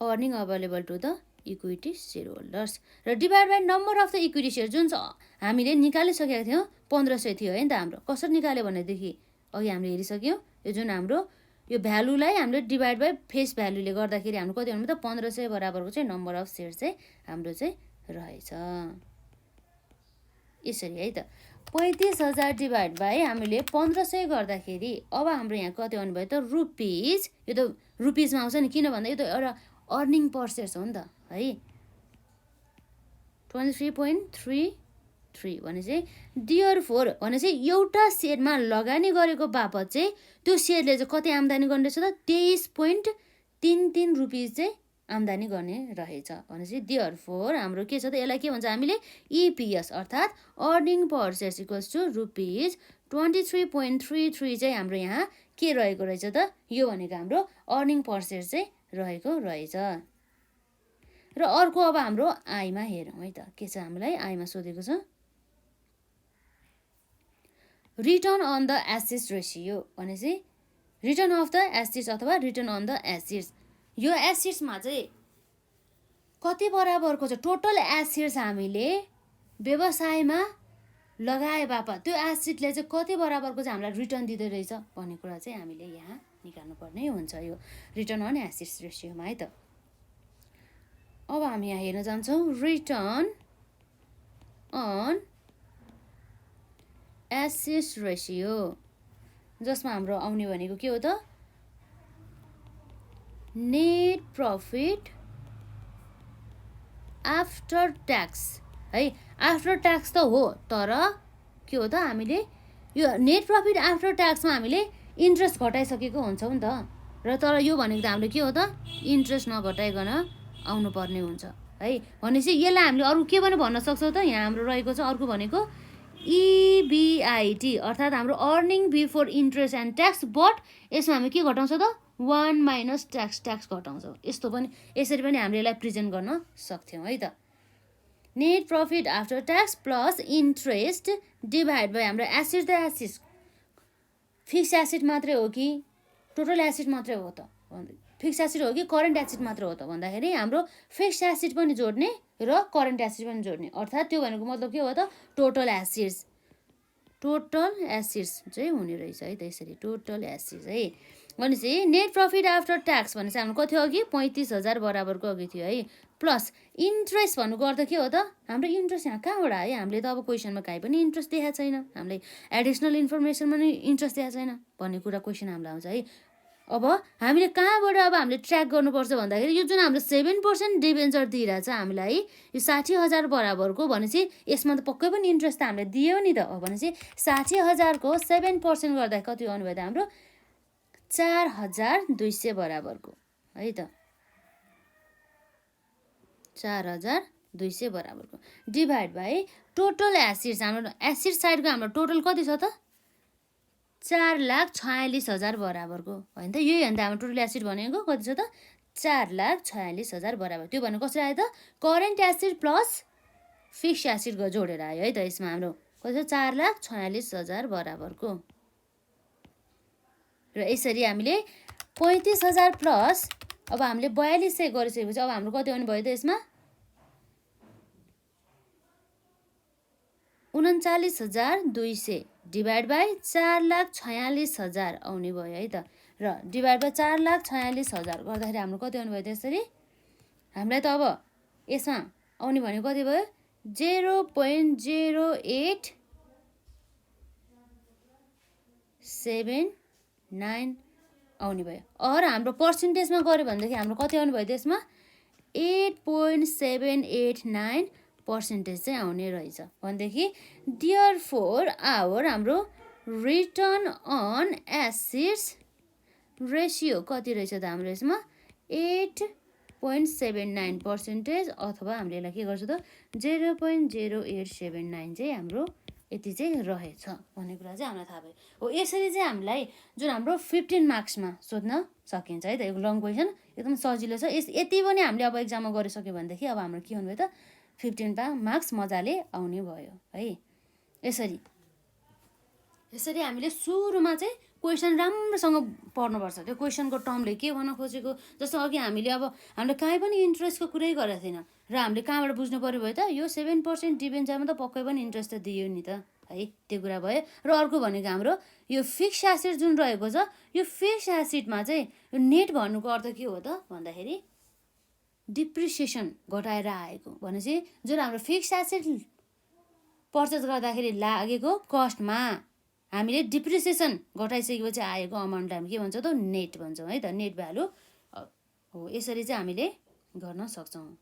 earning available to the equity share holders र divide by number of the equity share जुन हामीले निकालिसकेका थियौँ 1500 थियो है त हाम्रो। कसरी निकाल्यो भनेदेखि अघि हामीले हेरिसक्यौँ यो जुन हाम्रो यो भ्यालुलाई हामीले डिभाइड बाई फेस भ्यालुले गर्दाखेरि हाम्रो कति आउनु त 1500 बराबरको चाहिँ नम्बर अफ सेयर चाहिँ हाम्रो चाहिँ रहेछ यसरी है त। 35,000 डिभाइड बाई हामीले 1500 गर्दाखेरि अब हाम्रो यहाँ कति आउनुभयो त रुपिज। यो त रुपिजमा आउँछ नि किन भन्दा यो त एउटा अर्निङ पर सेयर्स हो नि त है। 23.33 भने चाहिँ देयरफोर भने चाहिँ एउटा सेयरमा लगानी गरेको बापत चाहिँ त्यो सेयरले चाहिँ कति आम्दानी गर्ने रहेछ त 23.33 रुपिज चाहिँ आम्दानी गर्ने रहेछ। भनेपछि देयरफोर हाम्रो के छ त यसलाई के भन्छ हामीले इपिएस अर्थात् earning per shares equals to rupees 23.33 चाहिँ हाम्रो यहाँ के रहेको रहेछ त यो भनेको हाम्रो अर्निङ पर सेयर चाहिँ रहेको रहेछ। र अर्को अब हाम्रो आयमा हेरौँ है त के छ हामीलाई आयमा सोधेको छ return on the assets ratio भनेपछि रिटर्न अफ द एसेट्स अथवा रिटर्न अन द एसेट्स। यो एसेट्समा चाहिँ कति बराबरको छ टोटल एसेट्स हामीले व्यवसायमा लगाए बापत त्यो एसेटले चाहिँ कति बराबरको चाहिँ हामीलाई रिटर्न दिँदै रहेछ भन्ने कुरा चाहिँ हामीले यहाँ निकाल्नुपर्ने हुन्छ यो रिटर्न अन एसेट्स रेसियोमा है त। अब हामी यहाँ हेर्न जान्छौँ रिटर्न अन एसेट्स रेसियो जसमा हाम्रो आउने भनेको के हो त नेट प्रफिट आफ्टर ट्याक्स है। आफ्टर ट्याक्स त हो तर के हो त हामीले यो नेट प्रफिट आफ्टर ट्याक्समा हामीले इन्ट्रेस्ट घटाइसकेको हुन्छौँ नि त। र तर यो भनेको त हामीले के हो त, इन्ट्रेस्ट नघटाइकन आउनुपर्ने हुन्छ है। भनेपछि यसलाई हामीले अरू के पनि भन्न सक्छौँ त, यहाँ हाम्रो रहेको छ अर्को भनेको EBIT अर्थात् हाम्रो earning before interest and tax, but यसमा हामी के घटाउँछ त, 1 माइनस ट्याक्स घटाउँछौँ। यस्तो पनि, यसरी पनि हामीले यसलाई प्रेजेन्ट गर्न सक्थ्यौँ है त। Net profit after tax plus interest divide by हाम्रो एसिड त एसिड, फिक्स एसिड मात्रै हो कि टोटल एसिड मात्रै हो त, फिक्स एसिड हो कि करेन्ट एसिड मात्र हो त भन्दाखेरि हाम्रो फिक्स एसिड पनि जोड्ने र करेन्ट एसिड पनि जोड्ने, अर्थात् त्यो भनेको मतलब के हो त, टोटल एसिड्स चाहिँ हुने रहेछ है त। यसरी टोटल एसिड्स है। भनेपछि नेट प्रफिट आफ्टर ट्याक्स भनेपछि हाम्रो कति हो अघि, 35,000 बराबरको अघि थियो है। प्लस इन्ट्रेस्ट भन्नुको अर्थ के हो त, हाम्रो इन्ट्रेस्ट यहाँ कहाँबाट आयो, हामीले त अब क्वेसनमा काहीँ पनि इन्ट्रेस्ट देखाएको छैन, हामीले एडिसनल इन्फर्मेसनमा पनि इन्ट्रेस्ट देखाएको छैन भन्ने कुरा क्वेसन हामीलाई आउँछ है। अब हामीले कहाँबाट अब हामीले ट्र्याक गर्नुपर्छ भन्दाखेरि यो जुन हाम्रो 7% डिबेन्चर दिइरहेछ हामीलाई, यो 60,000 बराबरको, भनेपछि यसमा त पक्कै पनि इन्ट्रेस्ट त हामीले दियो नि त। भनेपछि 60,000 को 7% गर्दा कति आउनु भयो त, हाम्रो 4,200 बराबरको है त, 4,200 बराबरको डिभाइड बाई टोटल एसिड्स, हाम्रो एसिड साइडको हाम्रो टोटल कति छ त, 4,46,000 बराबरको होइन त। यही हो नि त हाम्रो टोटल एसिड भनेको कति छ त, 4,46,000 बराबर। त्यो भनेको कसरी आयो त, current acid plus fix acid जोडेर आयो है त। यसमा हाम्रो कति छ, 4,46,000 बराबरको। र यसरी हामीले 35,000 प्लस अब हामीले 4200 गरिसकेपछि अब हाम्रो कति आउने भयो त, यसमा 39,200 डिभाइड बाई 4,46,000 आउने भयो है त। र डिभाइड बाई 4,46,000 गर्दाखेरि हाम्रो कति आउने भयो त, यसरी हामीलाई त अब यसमा आउने भनेको कति भयो, 0.0879 आउने भयो। अरू हाम्रो पर्सेन्टेजमा गऱ्यो भनेदेखि हाम्रो कति आउने भयो त, यसमा 8.789% चाहिँ आउने रहेछ भनेदेखि डियर फोर आवर हाम्रो रिटर्न अन एसिड्स रेसियो कति रहेछ त, हाम्रो यसमा 8.79% अथवा हामीले यसलाई के गर्छ त, 0.0879 चाहिँ हाम्रो यति चाहिँ रहेछ भन्ने कुरा चाहिँ हामीलाई थाहा भयो हो। यसरी चाहिँ हामीलाई जुन हाम्रो 15 मार्क्समा सोध्न सकिन्छ है त। यो लङ क्वेसन एकदम सजिलो छ। यति पनि हामीले अब एक्जाममा गरिसक्यो भनेदेखि अब हाम्रो के हुने भयो त, 15 मार्क्स मजाले आउने भयो है। यसरी हामीले सुरुमा चाहिँ क्वेसन राम्रोसँग पढ्नुपर्छ। त्यो क्वेसनको टर्मले के भन्न खोजेको, जस्तो अघि हामीले अब हामीले कहीँ पनि इन्ट्रेस्टको कुरै गरेको थिएन र हामीले कहाँबाट बुझ्नु पऱ्यो भयो त, यो 7% डिबेन्चरमा त पक्कै पनि इन्ट्रेस्ट त दियो नि त है, त्यो कुरा भयो। र अर्को भनेको हाम्रो यो फिक्स एसिड जुन रहेको छ, यो फिक्स एसिडमा चाहिँ यो नेट भन्नुको अर्थ के हो त भन्दाखेरि डिप्रिसिएसन घटाएर आएको। भनेपछि जुन हाम्रो फिक्स एसिड पर्चेस गर्दाखेरि लागेको कस्टमा हामीले डिप्रिसिएसन घटाइसकेपछि आएको अमाउन्टलाई हामी के भन्छौँ त, नेट भन्छौँ है त, नेट भ्यालु हो। यसरी चाहिँ हामीले गर्न सक्छौँ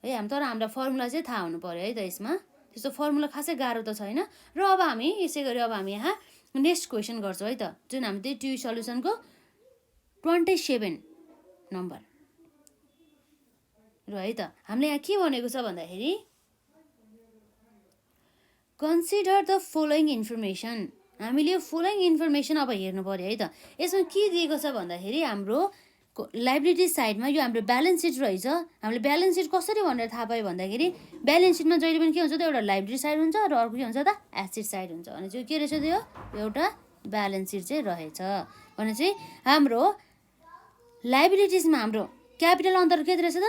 है। तर हामीलाई फर्मुला चाहिँ थाहा हुनु पर्यो है त। यसमा त्यस्तो फर्मुला खासै गाह्रो त छैन। र अब हामी यसै गरी अब हामी यहाँ नेक्स्ट क्वेसन गर्छौँ है त, जुन हामी त्यही ट्यु सल्युसनको 27 नम्बर र है त। हामीले यहाँ के भनेको छ भन्दाखेरि कन्सिडर द फलोइङ इन्फर्मेसन, हामीले यो फलोइङ इन्फर्मेसन अब हेर्नु पर्यो है त। यसमा के दिएको छ भन्दाखेरि हाम्रो लाइबिलिटी साइडमा यो हाम्रो ब्यालेन्स सिट रहेछ। हामीले ब्यालेन्स सिट कसरी भनेर थाहा पायो भन्दाखेरि ब्यालेन्स सिटमा जहिले पनि के हुन्छ त, एउटा लाइबिलिटी साइड हुन्छ र अर्को के हुन्छ त, एसिड साइड हुन्छ। भने चाहिँ के रहेछ त, यो एउटा ब्यालेन्स सिट चाहिँ रहेछ। भने चाहिँ हाम्रो लाइबिलिटिजमा हाम्रो क्यापिटल अन्तर के रहेछ त,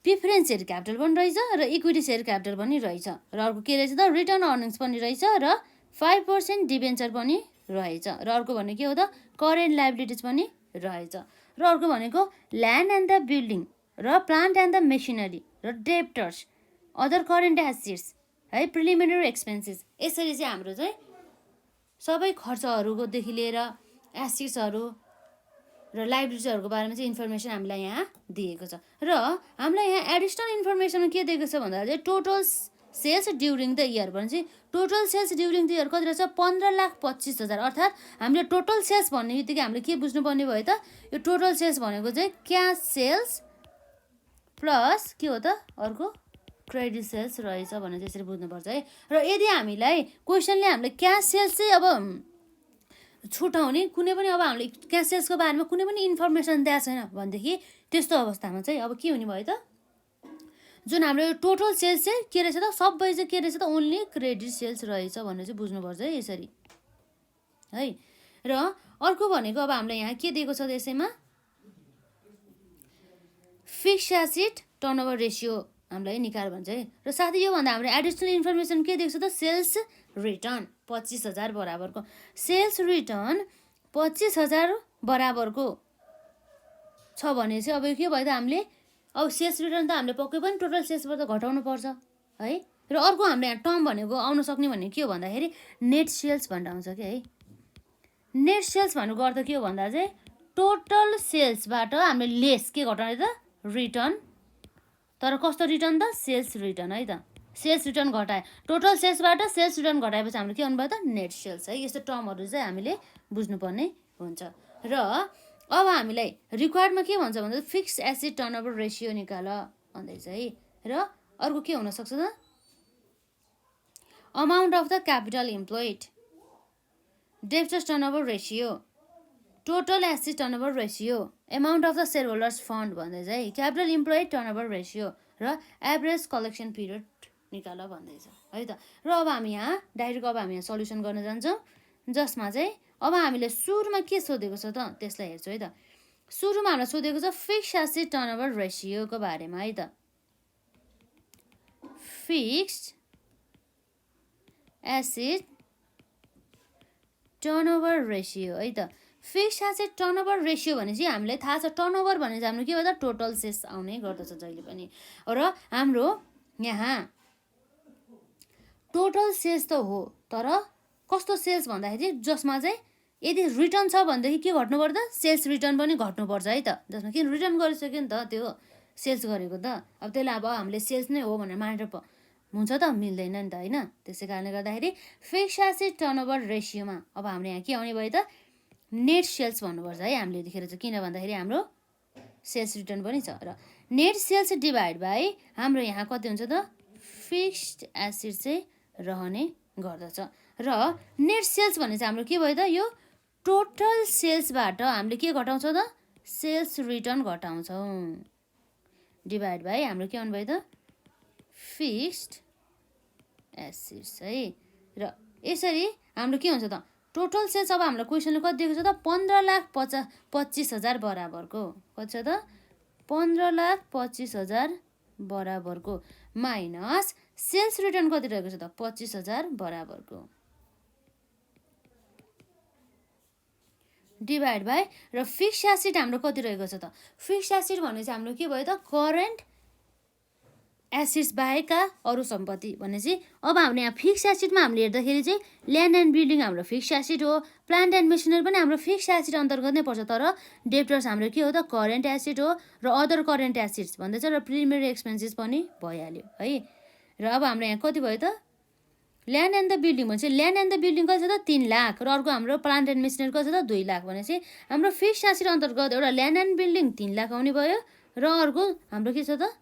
प्रिफरेन्स सेयर क्यापिटल पनि रहेछ र इक्विटी सेयर क्यापिटल पनि रहेछ। र अर्को के रहेछ त, रिटर्न अर्निङ्स पनि रहेछ र 5% डिबेन्चर पनि रहेछ। र अर्को भने के हो त, करेन्ट लाइबिलिटिज पनि रहेछ। र अर्को भनेको ल्यान्ड एन्ड द बिल्डिङ र प्लान्ट एन्ड द मेसिनरी र डेप्टर्स, अदर करेन्ट एसिड्स है, प्रिलिमिनरी एक्सपेन्सेस। यसरी चाहिँ हाम्रो चाहिँ सबै खर्चहरूकोदेखि लिएर एसिड्सहरू र लाइबिलिटिजहरूको बारेमा चाहिँ इन्फर्मेसन हामीलाई यहाँ दिएको छ। र हामीलाई यहाँ एडिसनल इन्फर्मेसनमा के दिएको छ भन्दा चाहिँ total sales during the year भनेपछि total sales during the year कति रहेछ 15,25,000 अर्थात् हामीले टोटल सेल्स भन्ने बित्तिकै हामीले के बुझ्नुपर्ने भयो त यो टोटल सेल्स भनेको चाहिँ क्यास सेल्स प्लस के हो त अर्को क्रेडिट सेल्स रहेछ भनेर त्यसरी बुझ्नुपर्छ है। र यदि हामीलाई क्वेसनले हामीले क्यास सेल्स चाहिँ अब छुटाउने कुनै पनि अब हामीले क्यास सेल्सको बारेमा कुनै पनि इन्फर्मेसन दिएको छैन भनेदेखि त्यस्तो अवस्थामा चाहिँ अब के हुने भयो त जुन हाम्रो टोटल सेल्स चाहिँ के रहेछ त सबै चाहिँ के रहेछ त ओन्ली क्रेडिट सेल्स रहेछ भनेर चाहिँ बुझ्नुपर्छ है यसरी है। र अर्को भनेको अब हामीलाई यहाँ के दिएको छ त्यसैमा फिक्स्ड एसेट टर्नओभर रेसियो हामीलाई निकाल भन्छ है। र साथै योभन्दा हाम्रो एडिसनल इन्फर्मेसन के दिएको छ त सेल्स रिटर्न 25,000 बराबरको सेल्स रिटर्न 25,000 बराबरको छ भने चाहिँ अब के भयो त हामीले अब सेल्स रिटर्न त हामीले पक्कै पनि टोटल सेल्सबाट घटाउनु पर्छ है। र अर्को हामीले यहाँ टर्म भनेको आउन सक्ने भनेको के हो भन्दाखेरि नेट सेल्स भनेर आउँछ कि है। नेट सेल्स भनेको अर्थ के हो भन्दा चाहिँ टोटल सेल्सबाट हामीले लेस के घटाउने त रिटर्न तर कस्तो रिटर्न त सेल्स रिटर्न है त सेल्स रिटर्न घटाए टोटल सेल्सबाट सेल्स रिटर्न घटाएपछि हाम्रो के हुनुभयो त नेट सेल्स है। यस्तो टर्महरू चाहिँ हामीले बुझ्नुपर्ने हुन्छ। र अब हामीलाई रिक्वायर्डमा के भन्छ भन्दा फिक्स्ड एसेट टर्नओभर रेसियो निकाल भन्दैछ है। र अर्को के हुनसक्छ त amount of the capital employed debtors turnover ratio total asset turnover ratio amount of the share holders fund भन्दैछ है। क्यापिटल इम्प्लोइड टर्नओभर रेसियो र एभरेज कलेक्सन पिरियड निकाल भन्दैछ है त। र अब हामी यहाँ डाइरेक्ट अब हामी यहाँ सल्युसन गर्न जान्छौँ जसमा चाहिँ अब हामीले सुरुमा के सोधेको छ त त्यसलाई हेर्छौँ है त। सुरुमा हामीलाई सोधेको छ फिक्स्ड एसेट टर्नओभर रेसियोको बारेमा है त। फिक्स्ड एसेट टर्नओभर रेसियो है त। फिक्स्ड एसेट टर्नओभर रेसियो भनेपछि हामीलाई थाहा छ टर्नओभर भने चाहिँ हाम्रो के भयो त टोटल सेल्स आउने गर्दछ जहिले पनि। र हाम्रो यहाँ टोटल सेल्स त हो तर कस्तो सेल्स भन्दाखेरि जसमा चाहिँ यदि रिटर्न छ भनेदेखि के घट्नु पर्छ सेल्स रिटर्न पनि घट्नुपर्छ है त। जसमा कि रिटर्न गरिसक्यो नि त त्यो सेल्स गरेको त अब त्यसलाई अब हामीले सेल्स नै हो भनेर मानेर हुन्छ त मिल्दैन नि त होइन। त्यसै कारणले गर्दाखेरि फिक्स्ड एसेट टर्नओभर रेसियोमा अब हाम्रो यहाँ के आउने भयो त नेट सेल्स भन्नुपर्छ है हामीले यतिखेर चाहिँ किन भन्दाखेरि हाम्रो सेल्स रिटर्न पनि छ। र नेट सेल्स डिभाइड बाई हाम्रो यहाँ कति हुन्छ त फिक्स्ड एसेट चाहिँ रहने गर्दछ। र नेट सेल्स भने चाहिँ हाम्रो के भयो त यो टोटल सेल्सबाट हामीले के घटाउँछ त सेल्स रिटर्न घटाउँछौँ डिभाइड बाई हाम्रो के आउनु भयो त फिक्स्ड एसेट्स है। र यसरी हाम्रो के हुन्छ त टोटल सेल्स अब हाम्रो क्वेसनले कति दिएको छ त 15,25,000 बराबरको कति छ त 15,25,000 बराबरको माइनस सेल्स रिटर्न कति रहेको छ त 25,000 बराबरको डिभाइड बाई र फिक्स्ड एसेट हाम्रो कति रहेको छ त फिक्स्ड एसेट भने चाहिँ हाम्रो के भयो त करेन्ट एसेट्स बाहेकका अरू सम्पत्ति भनेपछि अब हामीले यहाँ फिक्स्ड एसेटमा हामीले हेर्दाखेरि चाहिँ ल्यान्ड एन्ड बिल्डिङ हाम्रो फिक्स्ड एसेट हो प्लान्ट एन्ड मेसिनरी पनि हाम्रो फिक्स्ड एसेट अन्तर्गत नै पर्छ तर डेब्टर्स हाम्रो के हो त करेन्ट एसेट हो र अदर करेन्ट एसेट्स भन्दैछ र प्राइमेरी एक्सपेन्सेस पनि भइहाल्यो है। र अब हाम्रो यहाँ कति भयो त ल्यान्ड एन्ड द बिल्डिङ भनेपछि ल्यान्ड एन्ड द बिल्डिङ कति छ त 3 लाख र अर्को हाम्रो प्लान्ट एन्ड मेसिनरी कति छ त 2 लाख भनेपछि हाम्रो फिक्स्ड एसेट अन्तर्गत एउटा ल्यान्ड एन्ड बिल्डिङ 3 लाख आउने भयो र अर्को हाम्रो के छ त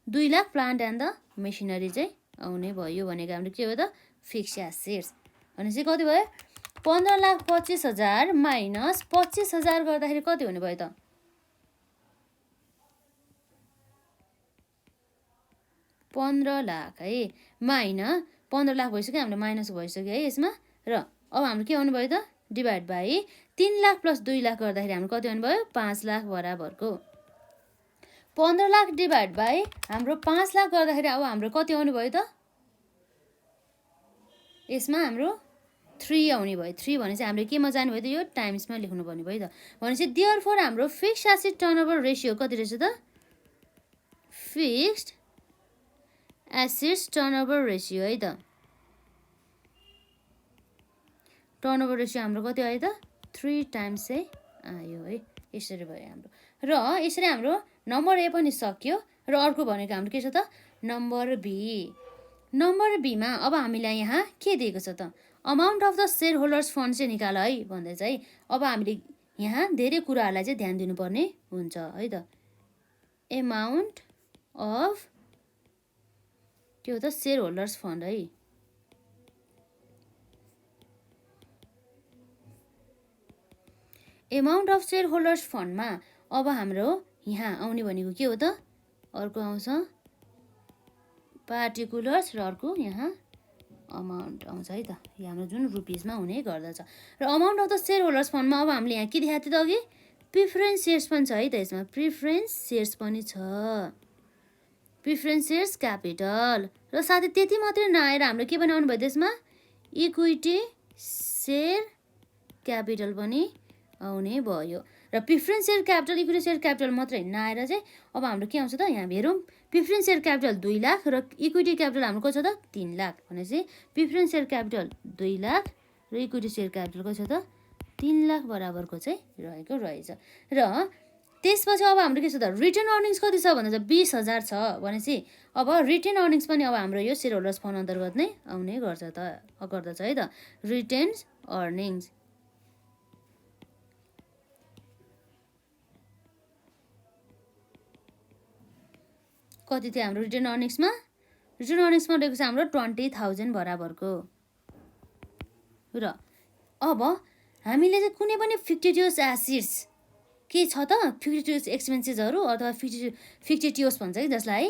2 lakh plant and the machinery चाहिँ आउने भयो भनेको हाम्रो के हो त फिक्स्ड एसेट्स भनेपछि कति भयो 15,25,000 माइनस 25,000 गर्दाखेरि कति हुने भयो त 15 लाख है माइनस 15 लाख भइसक्यो हाम्रो माइनस भइसक्यो है यसमा। र अब हाम्रो के आउनु भयो त divide by 3 lakh plus 2 lakh गर्दाखेरि हाम्रो कति आउनु भयो 5 लाख बराबरको 15 लाख डिभाइड बाई हाम्रो 5 लाख गर्दाखेरि अब हाम्रो कति आउने भयो त यसमा हाम्रो 3 आउने भयो 3 भने चाहिँ हामीले केमा जाने भयो त यो टाइम्समा लेख्नु पर्ने भयो त भनेपछि देयरफोर हाम्रो फिक्स्ड एसेट टर्नओभर रेसियो कति रहेछ त फिक्स्ड एसेट्स टर्नओभर रेसियो है त टर्नओभर रेसियो हाम्रो कति आयो त 3 टाइम्स चाहिँ आयो है। यसरी भयो हाम्रो र यसरी हाम्रो नम्बर ए पनि सक्यो र अर्को भनेको हाम्रो के छ त नम्बर बी नम्बर बीमा अब हामीलाई यहाँ के दिएको छ त, amount of the share holders fund चाहिँ निकाल है भन्दै चाहिँ अब हामीले यहाँ धेरै कुराहरूलाई चाहिँ ध्यान दिनुपर्ने हुन्छ है त। एमाउन्ट अफ के हो त, सेयर होल्डर्स फन्ड है। एमाउन्ट अफ सेयर होल्डर्स फन्डमा अब हाम्रो यहाँ आउने भनेको के हो त, अर्को आउँछ पार्टिकुलर्स र अर्को यहाँ अमाउन्ट आउँछ है त। यो हाम्रो जुन रुपिजमा हुने गर्दछ। र amount of the share holders फन्डमा अब हामीले यहाँ के देखाएको थियो त अघि, प्रिफरेन्स सेयर्स पनि छ है त। यसमा प्रिफरेन्स सेयर्स पनि छ, प्रिफरेन्स सेयर्स क्यापिटल, र साथै त्यति मात्रै नआएर हाम्रो के बनाउनु भयो त्यसमा, इक्विटी सेयर क्यापिटल पनि आउने भयो। र preference share capital equity share capital मात्रै नआएर चाहिँ अब हाम्रो के आउँछ त, यहाँ हेरौँ, प्रिफरेन्स सेयर क्यापिटल 2 लाख र इक्विटी क्यापिटल हाम्रो कति छ त 3 लाख भनेपछि प्रिफरेन्स सेयर क्यापिटल 2 लाख र इक्विटी सेयर क्यापिटल कति छ त 3 लाख बराबरको चाहिँ रहेको रहेछ। र त्यसपछि अब हाम्रो के छ त, रिटेन अर्निङ्स कति छ भन्दा चाहिँ 20,000 छ भनेपछि अब रिटेन अर्निङ्स पनि अब हाम्रो यो सेयर होल्डर्स फन्ड अन्तर्गत नै आउने गर्दछ है त। रिटेन अर्निङ्स कति थियो हाम्रो रिटेन अर्निङ्समा, रहेको छ हाम्रो 20,000 बराबरको। र अब हामीले चाहिँ कुनै पनि फिक्टिटियस एसिड्स के छ त, फिक्टिटियस एक्सपेन्सेसहरू अथवा फिक्टिटियस भन्छ है जसलाई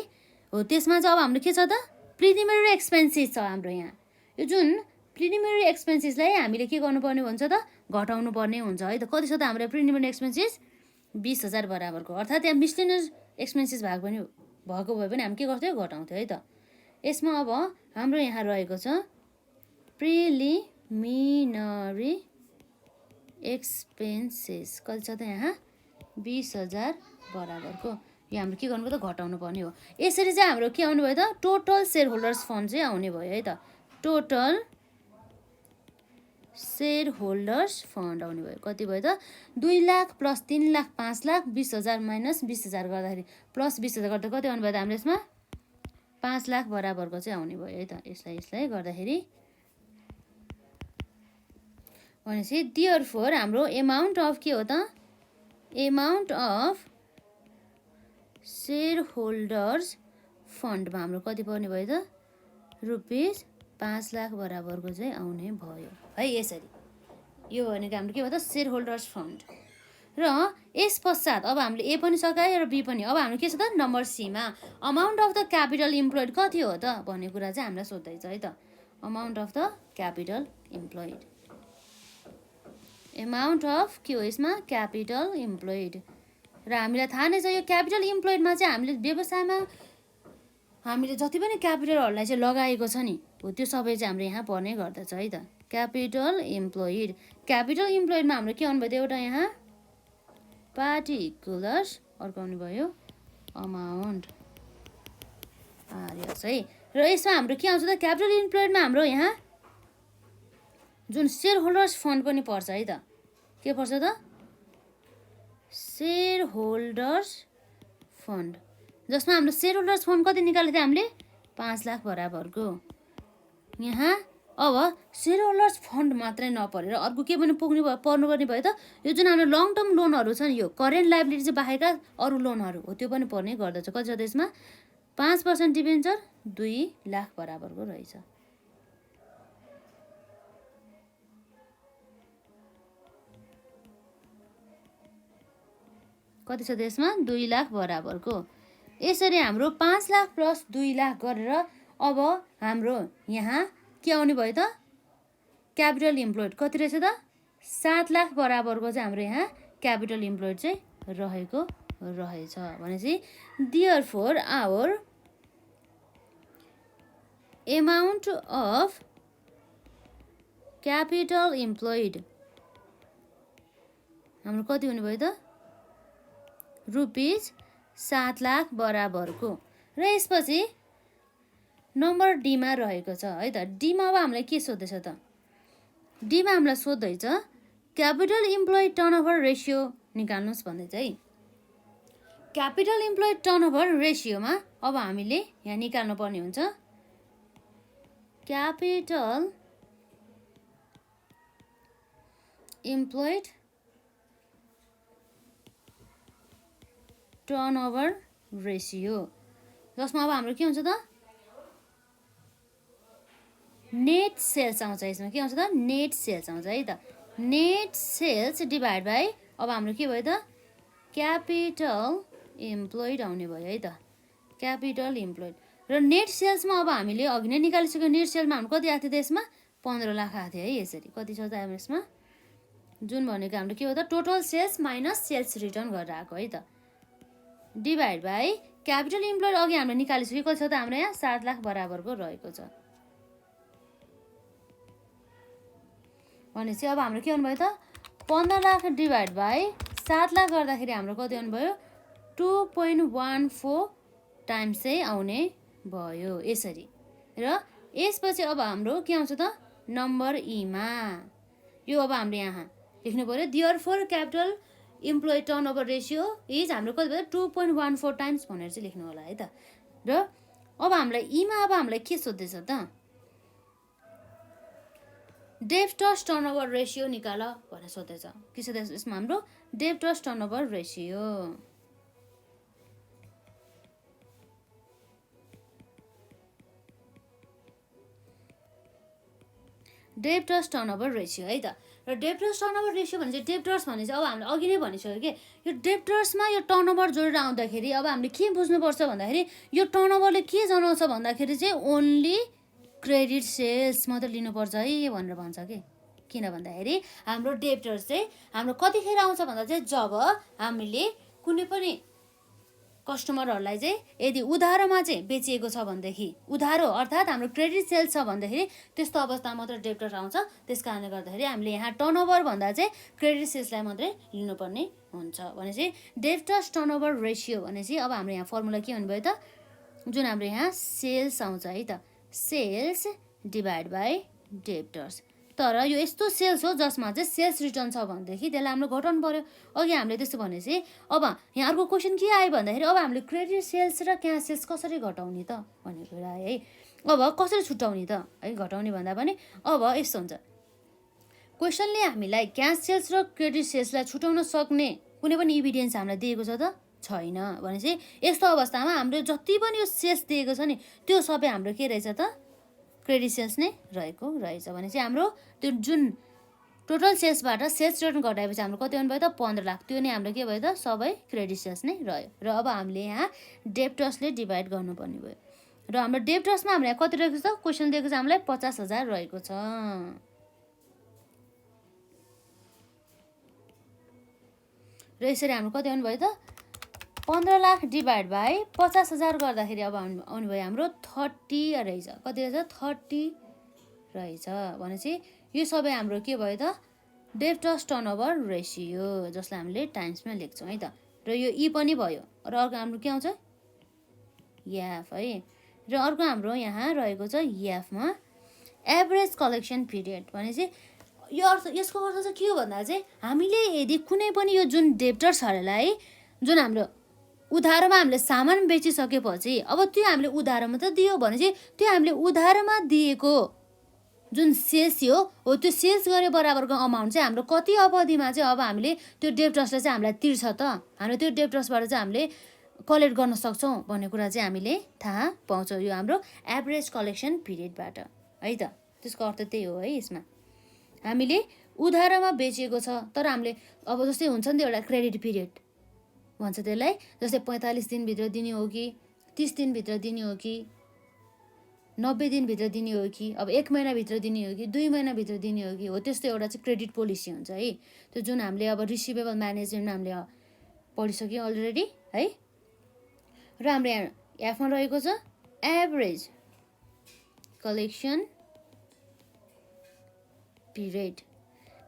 हो, त्यसमा चाहिँ अब हाम्रो के छ त, प्रिलिमिनरी एक्सपेन्सेस छ हाम्रो यहाँ। यो जुन प्रिलिमिनरी एक्सपेन्सेसलाई हामीले के गर्नुपर्ने हुन्छ त, घटाउनु पर्ने हुन्छ है त। कति छ त हाम्रो प्रिलिमिनरी एक्सपेन्सेस 20,000 बराबरको, अर्थात् यहाँ मिसलेनियस एक्सपेन्सेस भएको भए पनि हामी के गर्थ्यौँ, घटाउँथ्यौँ है त। यसमा अब हाम्रो यहाँ रहेको छ प्रिलिमिनरी एक्सपेन्सेस कति छ त यहाँ 20,000 बराबरको। यो हाम्रो के गर्नु पर्यो त, घटाउनु पर्ने हो। यसरी चाहिँ हाम्रो के आउनु भयो त, टोटल सेयर होल्डर्स फन्ड चाहिँ आउने भयो है त। टोटल सेयर होल्डर्स फन्ड आउने भयो, कति भयो त 2 लाख प्लस 3 लाख 5 लाख 20,000 माइनस 20,000 गर्दाखेरि प्लस 20,000 गर्दा कति आउनु भयो त हाम्रो यसमा 5 लाख बराबरको चाहिँ आउने भयो है त। यसलाई गर्दाखेरि भनेपछि देयरफोर हाम्रो एमाउन्ट अफ के हो त, एमाउन्ट अफ सेयर होल्डर्स फन्डमा हाम्रो कति पर्ने भयो त, रुपिस 5 लाख बराबरको चाहिँ आउने भयो है। यसरी यो भनेको हाम्रो के भयो त, सेयर होल्डर्स फन्ड। र यस पश्चात अब हामीले ए पनि सकायो र बी पनि। अब हाम्रो के छ त, number Seema amount of the capital employed कति हो त भन्ने कुरा चाहिँ हामीलाई सोध्दैछ है त। Amount of the capital employed, amount of के हो यसमा, क्यापिटल इम्प्लोइड। र हामीलाई थाहा नै छ यो क्यापिटल इम्प्लोइडमा चाहिँ हामीले व्यवसायमा हामीले जति पनि क्यापिटलहरूलाई चाहिँ लगाएको छ नि हो, त्यो सबै चाहिँ हाम्रो यहाँ पर्ने गर्दछ है त। क्यापिटल इम्प्लोइड, क्यापिटल इम्प्लोइडमा हाम्रो के आउनु भयो त, एउटा यहाँ पार्टिकुलर्स, अर्को आउनु भयो अमाउन्ट आर्यस है। र यसमा हाम्रो के आउँछ त, क्यापिटल इम्प्लोइडमा हाम्रो यहाँ जुन सेयर होल्डर्स फन्ड पनि पर्छ है त। के पर्छ त, सेयर होल्डर्स फन्ड, जसमा हाम्रो सेयर होल्डर्स फन्ड कति निकालेको थियो हामीले 5 लाख बराबरको। यहाँ अब सेयर होल्डर्स फन्ड मात्रै नपरेर अर्को के पनि पर्नुपर्ने भयो त, यो जुन हाम्रो लङ टर्म लोनहरू छन्, यो करेन्ट लाइबिलिटी चाहिँ बाहेक अरू लोनहरू हो त्यो पनि पर्ने गर्दछ। कति छ त्यसमा 5% डिबेन्चर 2 लाख बराबरको रहेछ। कति छ त्यसमा 2 लाख बराबरको। यसरी हाम्रो 5 लाख प्लस 2 लाख गरेर अब हाम्रो यहाँ के आउने भयो त, क्यापिटल इम्प्लोइड कति रहेछ त 7 लाख बराबरको चाहिँ हाम्रो यहाँ क्यापिटल इम्प्लोइड चाहिँ रहेको रहेछ। भनेपछि therefore our amount of capital employed हाम्रो कति हुने भयो त, रुपिस 7 लाख बराबरको। र यसपछि नम्बर डीमा रहेको छ है त। डीमा अब हामीलाई के सोध्दैछ त, डीमा हामीलाई सोध्दैछ क्यापिटल इम्प्लोइड टर्नओभर रेसियो निकाल्नुहोस् भन्दैछ है। क्यापिटल इम्प्लोइड टर्नओभर रेसियोमा अब हामीले यहाँ निकाल्नु पर्ने हुन्छ क्यापिटल इम्प्लोइड टर्नओभर रेसियो, जसमा अब हाम्रो के हुन्छ त नेट सेल्स आउँछ। यसमा के आउँछ त नेट सेल्स आउँछ है त। नेट सेल्स डिभाइड बाई अब हाम्रो के भयो त क्यापिटल इम्प्लोइड आउने भयो है त, क्यापिटल इम्प्लोइड। र नेट सेल्समा अब हामीले अघि नै निकालिसक्यो, नेट सेल्समा हाम्रो कति आएको थियो त्यसमा 15 लाख आएको थियो है। यसरी कति छ त अब यसमा, जुन भनेको हाम्रो के हो त total sales minus sales return गरेर आएको है त, डिभाइड बाई क्यापिटल इम्प्लोइड अघि हामीले निकालिसक्यो कति छ त हाम्रो यहाँ 7 लाख बराबरको रहेको छ। भनेपछि अब हाम्रो के आउनुभयो त 15 लाख डिभाइड बाई 7 लाख गर्दाखेरि हाम्रो कति आउनुभयो 2.14 टाइम्स चाहिँ आउने भयो यसरी। र यसपछि अब हाम्रो के आउँछ त नम्बर ईमा, यो अब हामीले यहाँ लेख्नु पर्यो therefore capital employed turnover ratio is हाम्रो कति भयो 2.14 टाइम्स भनेर चाहिँ लेख्नु होला है त। र अब हामीलाई ईमा अब हामीलाई के सोध्दैछ त डेब्टर्स टर्नओभर रेसियो निकाल भनेर सोध्दैछ। के सोध्दैछ यसमा हाम्रो debtors turnover ratio. Debtors turnover ratio है त। र डेब्टर्स टर्नओभर रेसियो भने चाहिँ डेब्टर्स भने चाहिँ अब हामीले अघि नै भनिसक्यो कि यो डेब्टर्समा यो टर्नओभर जोडेर आउँदाखेरि अब हामीले के बुझ्नुपर्छ भन्दाखेरि यो टर्नओभरले के जनाउँछ भन्दाखेरि चाहिँ ओन्ली क्रेडिट सेल्स मात्र लिनुपर्छ है भनेर भन्छ कि। किन भन्दाखेरि हाम्रो डेब्टर्स चाहिँ हाम्रो कतिखेर आउँछ भन्दा चाहिँ जब हामीले कुनै पनि कस्टमरहरूलाई चाहिँ यदि उधारोमा चाहिँ बेचिएको छ भनेदेखि, उधारो अर्थात् हाम्रो क्रेडिट सेल्स छ भन्दाखेरि त्यस्तो अवस्थामा मात्र डेब्टर आउँछ। त्यस कारणले गर्दाखेरि हामीले यहाँ टर्नओभर भन्दा चाहिँ क्रेडिट सेल्सलाई मात्रै लिनुपर्ने हुन्छ। भनेपछि डेब्टर्स टर्नओभर रेसियो भनेपछि अब हाम्रो यहाँ फर्मुला के हुनुभयो त जुन हाम्रो यहाँ सेल्स आउँछ है त, सेल्स डिभाइड बाई डेब्टर्स। तर यो यस्तो सेल्स हो जसमा चाहिँ सेल्स रिटर्न छ भनेदेखि त्यसलाई हामीले घटाउनु पर्यो। अघि हामीले त्यस्तो भनेपछि अब यहाँ अर्को क्वेसन के आयो भन्दाखेरि अब हामीले क्रेडिट सेल्स र क्यास सेल्स कसरी घटाउने त भन्ने कुरा आयो है। अब कसरी छुट्याउने त है, घटाउने भन्दा पनि अब यस्तो हुन्छ, क्वेसनले हामीलाई क्यास सेल्स र क्रेडिट सेल्सलाई छुट्याउन सक्ने कुनै पनि इभिडेन्स हामीलाई दिएको छ त छैन। भनेपछि यस्तो अवस्थामा हाम्रो जति पनि यो सेल्स दिएको छ नि त्यो सबै हाम्रो के रहेछ त क्रेडिट सेल्स नै रहेको रहेछ। भनेपछि हाम्रो त्यो जुन टोटल सेल्सबाट सेल्स रिटर्न घटाएपछि हाम्रो कति आउनुभयो त 15 लाख, त्यो नै हाम्रो के भयो त सबै क्रेडिट सेल्स नै रह्यो। र अब हामीले यहाँ डेब्टर्सले डिभाइड गर्नुपर्ने भयो। र हाम्रो डेब्टर्समा हाम्रो यहाँ कति रहेको छ त क्वेसन दिएको छ हामीलाई 50,000 रहेको छ। र यसरी हाम्रो कति आउनुभयो त 15 लाख डिभाइड बाई 50,000 गर्दाखेरि अब आउनुभयो हाम्रो 30 रहेछ। कति रहेछ 30 रहेछ। भनेपछि यो सबै हाम्रो के भयो त डेब्टर्स टर्नओभर रेसियो जसलाई हामीले टाइम्समा लेख्छौँ है त। र यो ई पनि भयो। र अर्को हाम्रो के आउँछ एफ है। र अर्को हाम्रो यहाँ रहेको छ एफमा एभरेज कलेक्सन पिरियड। भनेपछि यो अर्थ यसको अर्थ चाहिँ के हो भन्दा चाहिँ हामीले यदि कुनै पनि यो जुन डेब्टर्सहरूलाई जुन हाम्रो उधारोमा हामीले सामान बेचिसकेपछि अब त्यो हामीले उधारोमा त दियो भनेपछि त्यो हामीले उधारोमा दिएको जुन सेल्स हो त्यो सेल्स गरे बराबरको अमाउन्ट चाहिँ हाम्रो कति अवधिमा चाहिँ अब हामीले त्यो डेब्टर्सलाई चाहिँ हामीलाई तिर्छ त, हाम्रो त्यो डेब्टर्सबाट चाहिँ हामीले कलेक्ट गर्न सक्छौँ भन्ने कुरा चाहिँ हामीले थाहा पाउँछौँ यो हाम्रो एभरेज कलेक्सन पिरियडबाट है त। त्यसको अर्थ त्यही हो है। यसमा हामीले उधारोमा बेचिएको छ तर हामीले अब जस्तै हुन्छ नि त एउटा क्रेडिट पिरियड भन्छ त्यसलाई, जस्तै 45 दिनभित्र दिने हो कि 30 दिनभित्र दिने हो कि 90 दिनभित्र दिने हो कि अब 1 महिनाभित्र दिने हो कि 2 महिनाभित्र दिने हो कि, हो त्यस्तो एउटा चाहिँ क्रेडिट पोलिसी हुन्छ है। त्यो जुन हामीले अब रिसिभेबल म्यानेजमेन्टमा हामीले पढिसक्यौँ अलरेडी है। र हाम्रो यहाँ एफमा रहेको छ average collection period.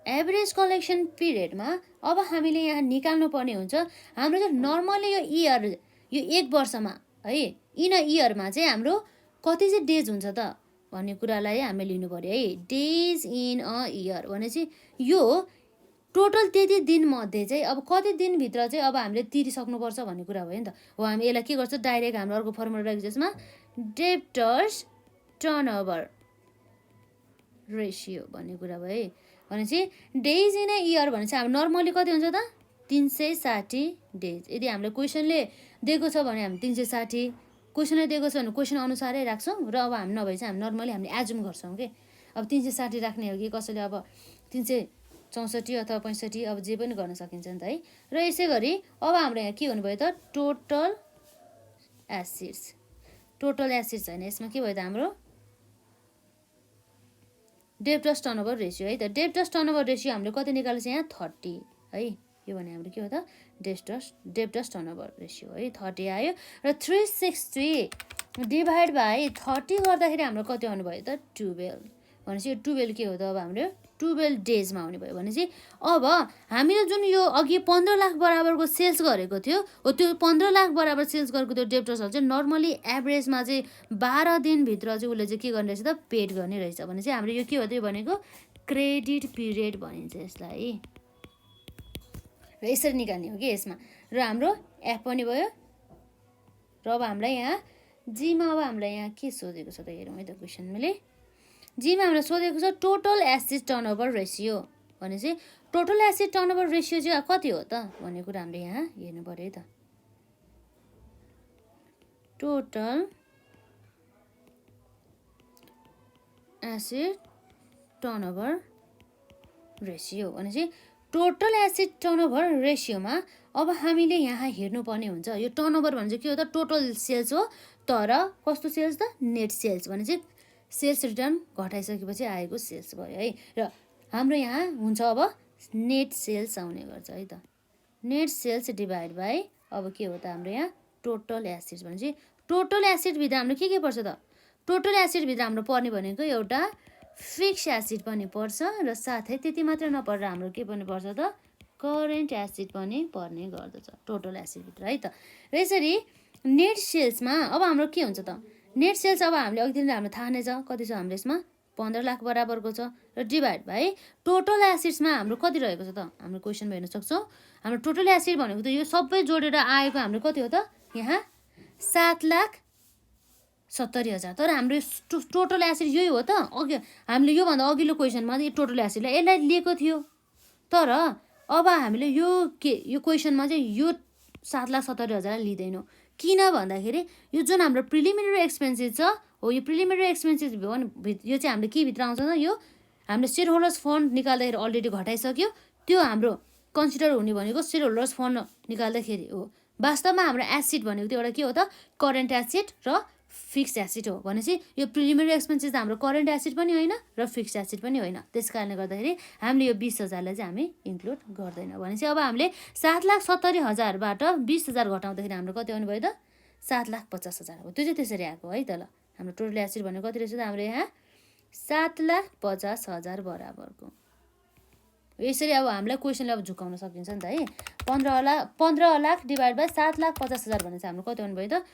Average collection पिरियडमा अब हामीले यहाँ निकाल्नु पर्ने हुन्छ हाम्रो चाहिँ नर्मली यो इयर यो 1 वर्षमा है इन अ इयरमा चाहिँ हाम्रो कति चाहिँ डेज हुन्छ त भन्ने कुरालाई हामीले लिनु पर्यो है। डेज इन अ इयर भनेपछि यो टोटल त्यति दिनमध्ये चाहिँ अब कति दिनभित्र चाहिँ अब हामीले तिरिसक्नुपर्छ भन्ने कुरा भयो नि त। हो हामी यसलाई के गर्छ डाइरेक्ट हाम्रो अर्को फर्मुला रहेको छ यसमा डेब्टर्स टर्नओभर रेसियो भन्ने कुरा भयो है। भनेपछि डेज इन अ इयर भनेपछि हाम्रो नर्मली कति हुन्छ त 360 डेज। यदि हामीले क्वेसनले दिएको छ भने हामी 360, क्वेसनले दिएको छ भने क्वेसन अनुसारै राख्छौँ र अब हामी नभए चाहिँ हामी नर्मली हामीले एजुम गर्छौँ कि अब 360 राख्ने हो कि कसैले अब 364 अथवा 65 अब जे पनि गर्न सकिन्छ नि त है। र यसै गरी अब हाम्रो यहाँ के हुनुभयो त टोटल एसिड्स। टोटल एसिड्स होइन, यसमा के भयो त हाम्रो डेब्टर्स टर्नओभर रेसियो है त। डेब्टर्स टर्नओभर रेसियो हामीले कति निकाल्छ यहाँ 30 है। यो भने हाम्रो के हो त डेब्टर्स टर्नओभर रेसियो है 30 आयो। र 360 डिभाइड बाई 30 गर्दाखेरि हाम्रो कति आउनुभयो त 12। भनेपछि यो 12 के हो त अब हाम्रो 12 डेजमा आउने भयो। भनेपछि अब हामीले जुन यो अघि 15 लाख बराबरको सेल्स गरेको थियो हो, त्यो 15 लाख बराबर सेल्स गरेको त्यो डेब्टर्सहरू चाहिँ नर्मली एभरेजमा चाहिँ 12 दिनभित्र चाहिँ उसले चाहिँ के गर्ने रहेछ त पेड गर्ने रहेछ। भने चाहिँ हाम्रो यो के हो त भनेको क्रेडिट पिरियड भनिन्छ यसलाई। र यसरी निकाल्ने हो कि यसमा। र हाम्रो एफ पनि भयो। र अब हामीलाई यहाँ जीमा अब हामीलाई यहाँ के सोधेको छ त हेरौँ है त क्वेसन मैले। जीमा हामीलाई सोधेको छ टोटल एसिड टर्नओभर रेसियो। भनेपछि टोटल एसिड टर्नओभर रेसियो चाहिँ कति हो त भन्ने कुरा हामीले यहाँ हेर्नु पर्यो है त। टोटल एसिड टर्नओभर रेसियो भनेपछि टोटल एसिड टर्नओभर रेसियोमा अब हामीले यहाँ हेर्नुपर्ने हुन्छ। यो टर्नओभर भने चाहिँ के हो त टोटल सेल्स हो, तर कस्तो सेल्स त नेट सेल्स। भने चाहिँ सेल्स रिटर्न घटाइसकेपछि आएको सेल्स भयो है। र हाम्रो यहाँ हुन्छ अब नेट सेल्स आउने गर्छ है त। नेट सेल्स डिभाइड बाई अब के हो त हाम्रो यहाँ टोटल एसिड्स। भनेपछि टोटल एसिडभित्र हाम्रो के पर्छ त टोटल एसिडभित्र हाम्रो पर्ने भनेको एउटा फिक्स एसिड पनि पर्छ र साथै त्यति मात्र नपरेर हाम्रो के पनि पर्छ त करेन्ट एसिड पनि पर्ने गर्दछ टोटल एसिडभित्र है त। र यसरी नेट सेल्समा अब हाम्रो के हुन्छ त नेट सेल्स अब हामीले अघि दिन हाम्रो थाहा नै छ कति छ हाम्रो यसमा 15 लाख बराबरको छ। र डिभाइड बाई टोटल एसिड्समा हाम्रो कति रहेको छ त हाम्रो क्वेसन हेर्न सक्छौँ। हाम्रो टोटल एसिड भनेको त यो सबै जोडेर आएको हाम्रो कति हो त यहाँ 7,70,000। तर हाम्रो टोटल एसिड यही हो त। अघि हामीले योभन्दा अघिल्लो क्वेसनमा यो टोटल एसिडलाई यसलाई लिएको थियो, तर अब हामीले यो क्वेसनमा चाहिँ यो 7,70,000 लिँदैनौँ। किन भन्दाखेरि यो जुन हाम्रो प्रिलिमिनरी एक्सपेन्सेस छ हो, यो प्रिलिमिनरी एक्सपेन्सेस यो चाहिँ हामीले के भित्र आउँछ त यो हामीले सेयर होल्डर्स फन्ड निकाल्दाखेरि अलरेडी घटाइसक्यो। त्यो हाम्रो कन्सिडर हुने भनेको सेयर होल्डर्स फन्ड निकाल्दाखेरि हो। वास्तवमा हाम्रो एसिड भनेको त्यो एउटा के हो त करेन्ट एसिड र फिक्स एसिड हो। भनेपछि यो प्रिलिमिनरी एक्सपेन्सेस त हाम्रो करेन्ट एसिड पनि होइन र फिक्स एसिड पनि होइन। त्यस कारणले गर्दाखेरि हामीले यो 20,000लाई चाहिँ हामी इन्क्लुड गर्दैन। भनेपछि अब हामीले 7,70,000बाट 20,000 घटाउँदाखेरि हाम्रो कति आउनु भयो त 7,50,000 हो। त्यो चाहिँ त्यसरी आएको है त। ल हाम्रो टोटल एसिड भनेको कति रहेछ त हाम्रो यहाँ 7,50,000 बराबरको। यसरी अब हामीलाई क्वेसनले अब झुकाउन सकिन्छ नि त है। 15 लाख डिभाइड बाई 7,50,000 भने चाहिँ हाम्रो कति आउनु भयो त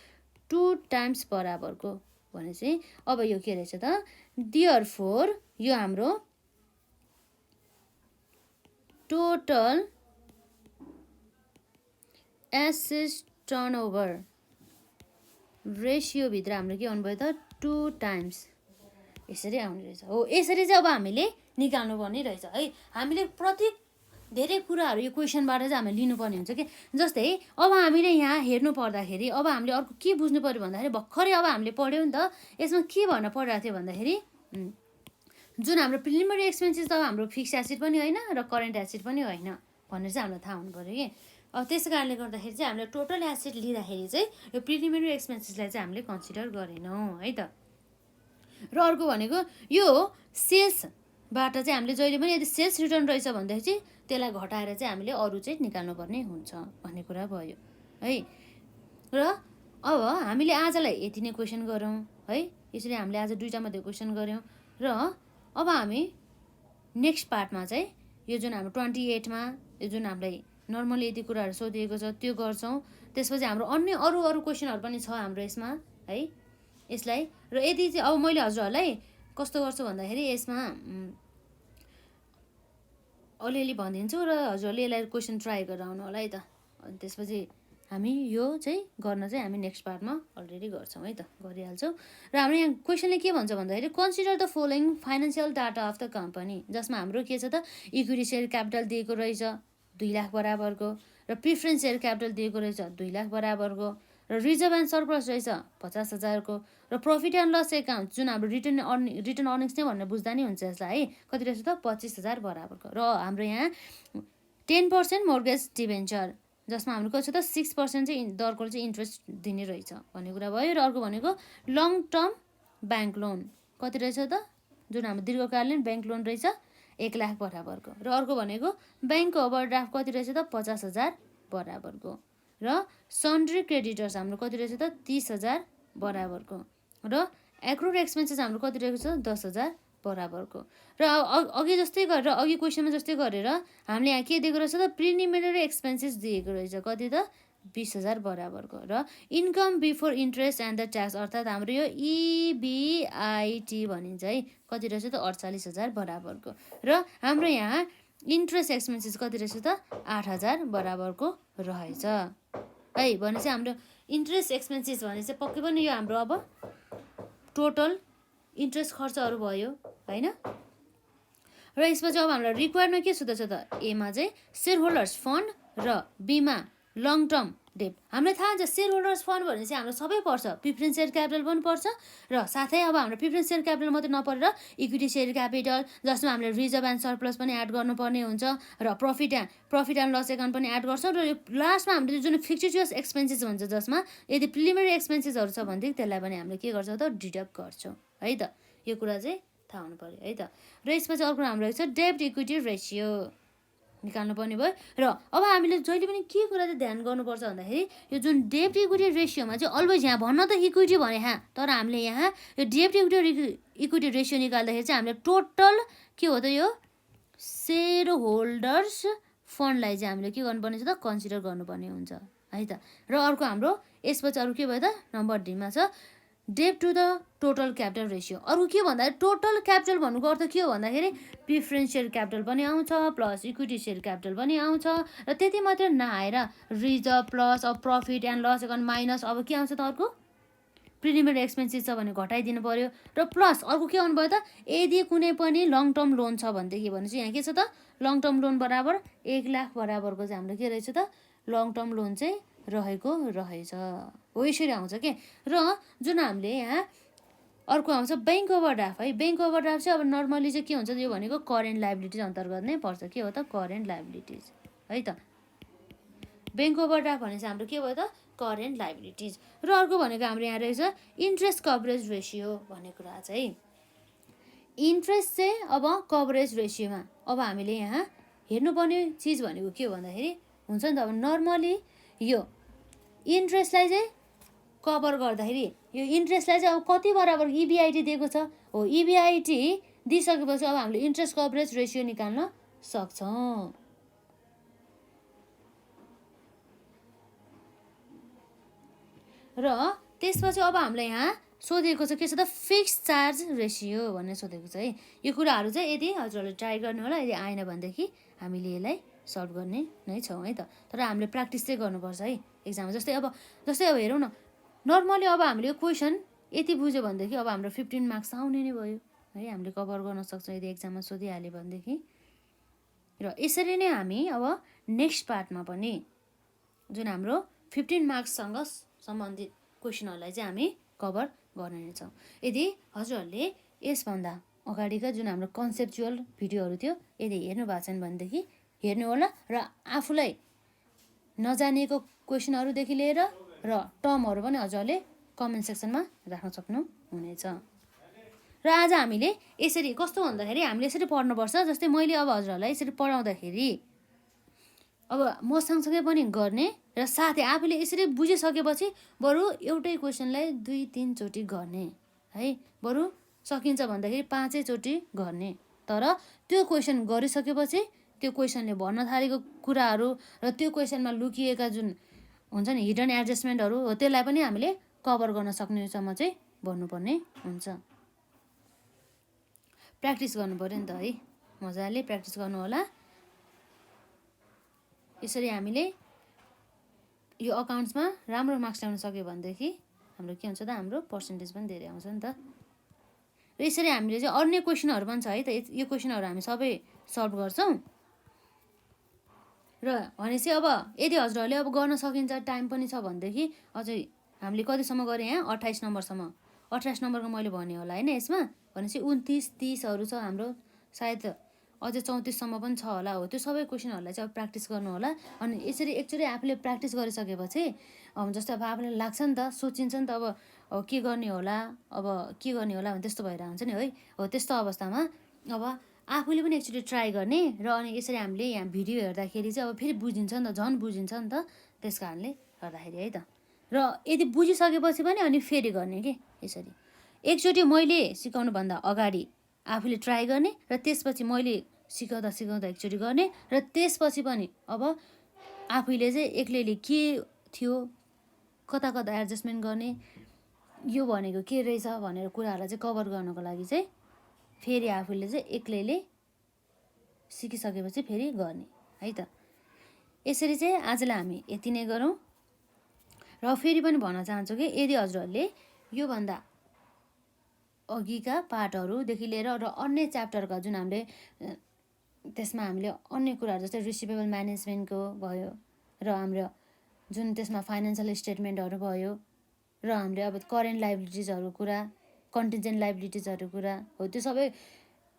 2 टाइम्स बराबरको। भने चाहिँ अब यो के रहेछ त देयरफोर यो हाम्रो टोटल एसिड टर्नओभर रेसियोभित्र हाम्रो के आउनु भयो त 2 टाइम्स यसरी आउने रहेछ हो। यसरी चाहिँ अब हामीले निकाल्नु पर्ने रहेछ है। हामीले प्रत्येक धेरै कुराहरू यो क्वेसनबाट चाहिँ हामीले लिनुपर्ने हुन्छ कि। जस्तै अब हामीले यहाँ हेर्नु पर्दाखेरि अब हामीले अर्को के बुझ्नु पर्यो भन्दाखेरि भर्खरै अब हामीले पढ्यौँ नि त यसमा के भन्न परिरहेको थियो भन्दाखेरि जुन हाम्रो प्रिलिमिनरी एक्सपेन्सेस त हाम्रो फिक्स एसिड पनि होइन र करेन्ट एसिड पनि होइन भनेर चाहिँ हामीलाई थाहा हुनु पऱ्यो कि। अब त्यस कारणले गर्दाखेरि चाहिँ हामीले टोटल एसिड लिँदाखेरि चाहिँ यो प्रिलिमिनरी एक्सपेन्सेसलाई चाहिँ हामीले कन्सिडर गरेनौँ है त। र अर्को भनेको यो सेल्सबाट चाहिँ हामीले जहिले पनि यदि सेल्स रिटर्न रहेछ भन्दाखेरि चाहिँ त्यसलाई घटाएर चाहिँ हामीले अरू चाहिँ निकाल्नुपर्ने हुन्छ भन्ने कुरा भयो है। र अब हामीले आजलाई यति नै क्वेसन गरौँ है। यसरी हामीले आज 2टा मात्रै क्वेसन गऱ्यौँ। र अब हामी नेक्स्ट पार्टमा चाहिँ यो जुन हाम्रो 28मा यो जुन हामीलाई नर्मली यति कुराहरू सोधिएको छ त्यो गर्छौँ। त्यसपछि हाम्रो अन्य अरू क्वेसनहरू पनि छ हाम्रो यसमा है यसलाई। र यदि चाहिँ अब मैले हजुरहरूलाई कस्तो गर्छु भन्दाखेरि यसमा अलिअलि भनिदिन्छु र हजुरहरूले यसलाई क्वेसन ट्राई गरेर आउनु होला है त। अनि त्यसपछि हामी यो चाहिँ गर्न चाहिँ हामी नेक्स्ट पार्टमा अलरेडी गर्छौँ है त, गरिहाल्छौँ। र हाम्रो यहाँ क्वेसनले के भन्छ भन्दाखेरि consider the following financial data of the company, जसमा हाम्रो के छ त इक्विटी सेयर क्यापिटल दिएको रहेछ 2 लाख बराबरको, र प्रिफरेन्स सेयर क्यापिटल दिएको रहेछ 2 लाख बराबरको, र रिजर्भ एन्ड सरप्लस रहेछ 50,000 को, र प्रफिट एन्ड लस एकाउन्ट जुन हाम्रो रिटर्न अर्निङ्स नै भनेर बुझ्दा नि हुन्छ यसलाई है, कति रहेछ त 25,000 बराबरको। र हाम्रो यहाँ 10% मोर्गेज डिभेन्चर जसमा हाम्रो कति छ त 6% चाहिँ दरको चाहिँ इन्ट्रेस्ट दिने रहेछ भन्ने कुरा भयो। र अर्को भनेको लङ टर्म ब्याङ्क लोन कति रहेछ त, जुन हाम्रो दीर्घकालीन ब्याङ्क लोन रहेछ 1 लाख बराबरको। र अर्को भनेको ब्याङ्कको ओभरड्राफ्ट कति रहेछ त 50,000 बराबरको। र सन्ड्री क्रेडिटर्स हाम्रो कति रहेछ त 30,000 बराबरको। र एक्रुड एक्सपेन्सेस हाम्रो कति रहेको छ 10,000 बराबरको। र अघि जस्तै गरेर अघि क्वेसनमा जस्तै गरेर हामीले यहाँ के दिएको रहेछ त प्रिलिमिनरी एक्सपेन्सेस दिएको रहेछ कति त 20,000 बराबरको। र income before interest and the tax अर्थात् हाम्रो यो EBIT भनिन्छ है, कति रहेछ त 48,000 बराबरको। र हाम्रो यहाँ इन्ट्रेस्ट एक्सपेन्सेस कति रहेछ त 8,000 बराबरको रहेछ है। भनेपछि हाम्रो इन्ट्रेस्ट एक्सपेन्सेस भने चाहिँ पक्कै पनि यो हाम्रो अब टोटल इन्ट्रेस्ट खर्चहरू भयो होइन। र यसमा चाहिँ अब हामीलाई रिक्वायरमा के सोध्दैछ त, एमा चाहिँ सेयर होल्डर्स फन्ड र बीमा लङ टर्म डेट। हामीलाई थाहा हुन्छ सेयर होल्डर्स फन्ड भने चाहिँ हाम्रो सबै पर्छ, प्रिफरेन्स सेयर क्यापिटल पनि पर्छ, र साथै अब हाम्रो प्रिफरेन्स सेयर क्यापिटल मात्रै नपरेर इक्विटी सेयर क्यापिटल जसमा हामीले रिजर्भ एन्ड सरप्लस पनि एड गर्नुपर्ने हुन्छ, र प्रफिट एन्ड लस एकाउन्ट पनि एड गर्छौँ। र यो लास्टमा हामीले जुन फिक्टिचियस एक्सपेन्सेस भन्छ जसमा यदि प्रिलिमिनरी एक्सपेन्सेसहरू छ भनेदेखि त्यसलाई पनि हामीले के गर्छौँ त डिडक्ट गर्छौँ है त। यो कुरा चाहिँ थाहा हुनु पऱ्यो है त। र यसपछि अर्को हाम्रो छ डेब्ट इक्विटी रेसियो निकाल्नु पर्ने भयो। र अब हामीले जहिले पनि के कुरा चाहिँ ध्यान गर्नुपर्छ भन्दाखेरि यो जुन डेब्ट इक्विटी रेसियोमा चाहिँ अलवेज यहाँ भन्न त इक्विटी भने तर हामीले यहाँ यो डेब्ट इक्विटी रेसियो निकाल्दाखेरि चाहिँ हामीले टोटल के हो त यो सेयर होल्डर्स फन्डलाई चाहिँ हामीले के गर्नुपर्ने छ त कन्सिडर गर्नुपर्ने हुन्छ है त। र अर्को हाम्रो यसपछि अरू के भयो त नम्बर डीमा छ डेब्ट to the total capital ratio. अरू के भन्दाखेरि टोटल क्यापिटल भन्नुको अर्थ के हो भन्दाखेरि प्रिफरेन्स सेयर क्यापिटल पनि आउँछ प्लस इक्विटी सेयर क्यापिटल पनि आउँछ, र त्यति मात्र नआएर रिजर्भ प्लस अब profit and loss account minus अब के आउँछ त अर्को प्रिलिमिनरी एक्सपेन्सेस छ भने घटाइदिनु पर्यो। र प्लस अर्को के आउनु भयो त यदि कुनै पनि लङ टर्म लोन छ भनेदेखि भने चाहिँ यहाँ के छ त लङ टर्म लोन बराबर 1 लाख बराबरको चाहिँ हाम्रो के रहेछ त लङ टर्म लोन चाहिँ रहेको रहेछ हो, यसरी आउँछ के। र जुन हामीले यहाँ अर्को आउँछ ब्याङ्क ओभरड्राफ्ट है। ब्याङ्क ओभरड्राफ्ट चाहिँ अब नर्मली चाहिँ के हुन्छ यो भनेको करेन्ट लाइबिलिटिज अन्तर्गत नै पर्छ, के हो त करेन्ट लाइबिलिटिज है त। ब्याङ्क ओभरड्राफ्ट भने चाहिँ हाम्रो के भयो त करेन्ट लाइबिलिटिज। र अर्को भनेको हाम्रो यहाँ रहेछ इन्ट्रेस्ट कभरेज रेसियो भन्ने कुरा चाहिँ इन्ट्रेस्ट चाहिँ अब कभरेज रेसियोमा अब हामीले यहाँ हेर्नुपर्ने चिज भनेको के हो भन्दाखेरि हुन्छ नि त अब नर्मली यो इन्ट्रेस्टलाई चाहिँ कभर गर्दाखेरि यो इन्ट्रेस्टलाई चाहिँ अब कति बराबर EBIT दिएको छ हो, EBIT दिइसकेपछि अब हामीले इन्ट्रेस्ट कभरेज रेसियो निकाल्न सक्छौँ। र त्यसपछि अब हामीलाई यहाँ सोधेको छ के छ त फिक्स चार्ज रेसियो भनेर सोधेको छ है। यो कुराहरू चाहिँ यदि हजुरहरूले ट्राई गर्नु होला, यदि आएन भनेदेखि हामीले यसलाई सल्भ गर्ने नै छौँ है त। तर हामीले प्र्याक्टिस चाहिँ गर्नुपर्छ है एक्जाममा। जस्तै अब हेरौँ न नर्मली अब हामीले यो क्वेसन यति बुझ्यो भनेदेखि अब हाम्रो 15 मार्क्स आउने नै भयो है, हामीले कभर गर्न सक्छौँ यदि एक्जाममा सोधिहाल्यो भनेदेखि। र यसरी नै हामी अब नेक्स्ट पार्टमा पनि जुन हाम्रो 15 मार्क्ससँग सम्बन्धित क्वेसनहरूलाई चाहिँ हामी कभर गर्ने नै छौँ। यदि हजुरहरूले यसभन्दा अगाडिका जुन हाम्रो कन्सेप्चुअल भिडियोहरू थियो यदि हेर्नु भएको छैन भनेदेखि हेर्नु होला, र आफूलाई नजानेको क्वेसनहरूदेखि लिएर र टर्महरू पनि हजुरहरूले कमेन्ट सेक्सनमा राख्न सक्नुहुनेछ। र आज हामीले यसरी कस्तो भन्दाखेरि हामीले यसरी पढ्नुपर्छ। जस्तै मैले अब हजुरहरूलाई यसरी पढाउँदाखेरि अब म सँगसँगै पनि गर्ने र साथै आफूले यसरी बुझिसकेपछि बरु एउटै क्वेसनलाई 2-3 चोटि गर्ने है, बरु सकिन्छ भन्दाखेरि 5 चोटि गर्ने। तर त्यो क्वेसन गरिसकेपछि त्यो क्वेसनले भन्न थालेको कुराहरू र त्यो क्वेसनमा लुकिएका जुन हुन्छ नि हिडन एडजस्टमेन्टहरू हो त्यसलाई पनि हामीले कभर गर्न सक्नेसम्म चाहिँ भन्नुपर्ने हुन्छ। प्र्याक्टिस गर्नु पऱ्यो नि त है, मजाले प्र्याक्टिस गर्नु होला। यसरी हामीले यो अकाउन्ट्समा राम्रो मार्क्स ल्याउन सक्यो भनेदेखि हाम्रो के हुन्छ त, हाम्रो पर्सेन्टेज पनि धेरै आउँछ नि त। र यसरी हामीले चाहिँ अन्य क्वेसनहरू पनि छ है त, यो क्वेसनहरू हामी सबै सल्भ गर्छौँ। र भनेपछि अब यदि हजुरहरूले अब गर्न सकिन्छ, टाइम पनि छ भनेदेखि अझै हामीले कतिसम्म गरेँ यहाँ 28 नम्बरसम्म, 28 नम्बरको मैले भने होला होइन यसमा। भनेपछि 29, 30हरू छ हाम्रो, सायद अझै 34सम्म पनि छ होला। हो त्यो सबै क्वेसनहरूलाई चाहिँ अब प्र्याक्टिस गर्नु होला। अनि यसरी एकचोटि आफूले प्र्याक्टिस गरिसकेपछि जस्तो अब आफूलाई लाग्छ नि त, सोचिन्छ नि त अब के गर्ने होला, अब के गर्ने होला भने त्यस्तो भएर हुन्छ नि है। हो त्यस्तो अवस्थामा अब आफूले पनि एकचोटि ट्राई गर्ने, र अनि यसरी हामीले यहाँ भिडियो हेर्दाखेरि चाहिँ अब फेरि बुझिन्छ नि त, झन् बुझिन्छ नि त, त्यस कारणले गर्दाखेरि है त। र यदि बुझिसकेपछि पनि अनि फेरि गर्ने कि यसरी एकचोटि मैले सिकाउनुभन्दा अगाडि आफूले ट्राई गर्ने, र त्यसपछि मैले सिकाउँदा एकचोटि गर्ने, र त्यसपछि पनि अब आफूले चाहिँ एक्लैले के थियो, कता कता एडजस्टमेन्ट गर्ने, यो भनेको के रहेछ भनेर कुराहरूलाई चाहिँ कभर गर्नको लागि चाहिँ फेरि आफूले चाहिँ एक्लैले सिकिसकेपछि फेरि गर्ने है त। यसरी चाहिँ आजलाई हामी यति नै गरौँ। र फेरि पनि भन्न चाहन्छु कि यदि हजुरहरूले योभन्दा अघिका पार्टहरूदेखि लिएर र अन्य च्याप्टरका जुन हामीले त्यसमा हामीले अन्य कुराहरू जस्तै रिसिभेबल म्यानेजमेन्टको भयो, र हाम्रो जुन त्यसमा फाइनेन्सियल स्टेटमेन्टहरू भयो, र हामीले अब करेन्ट लाइबिलिटिजहरू कुरा, कन्टिजेन्ट लाइबिलिटिजहरू कुरा, हो त्यो सबै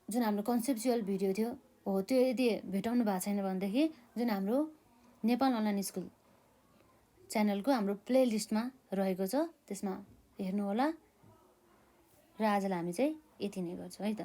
जुन हाम्रो कन्सेप्चुअल भिडियो थियो, हो त्यो यदि भेटाउनु भएको छैन भनेदेखि जुन हाम्रो नेपाल अनलाइन स्कुल च्यानलको हाम्रो प्लेलिस्टमा रहेको छ, त्यसमा हेर्नुहोला। र आजलाई हामी चाहिँ यति नै गर्छौँ है त।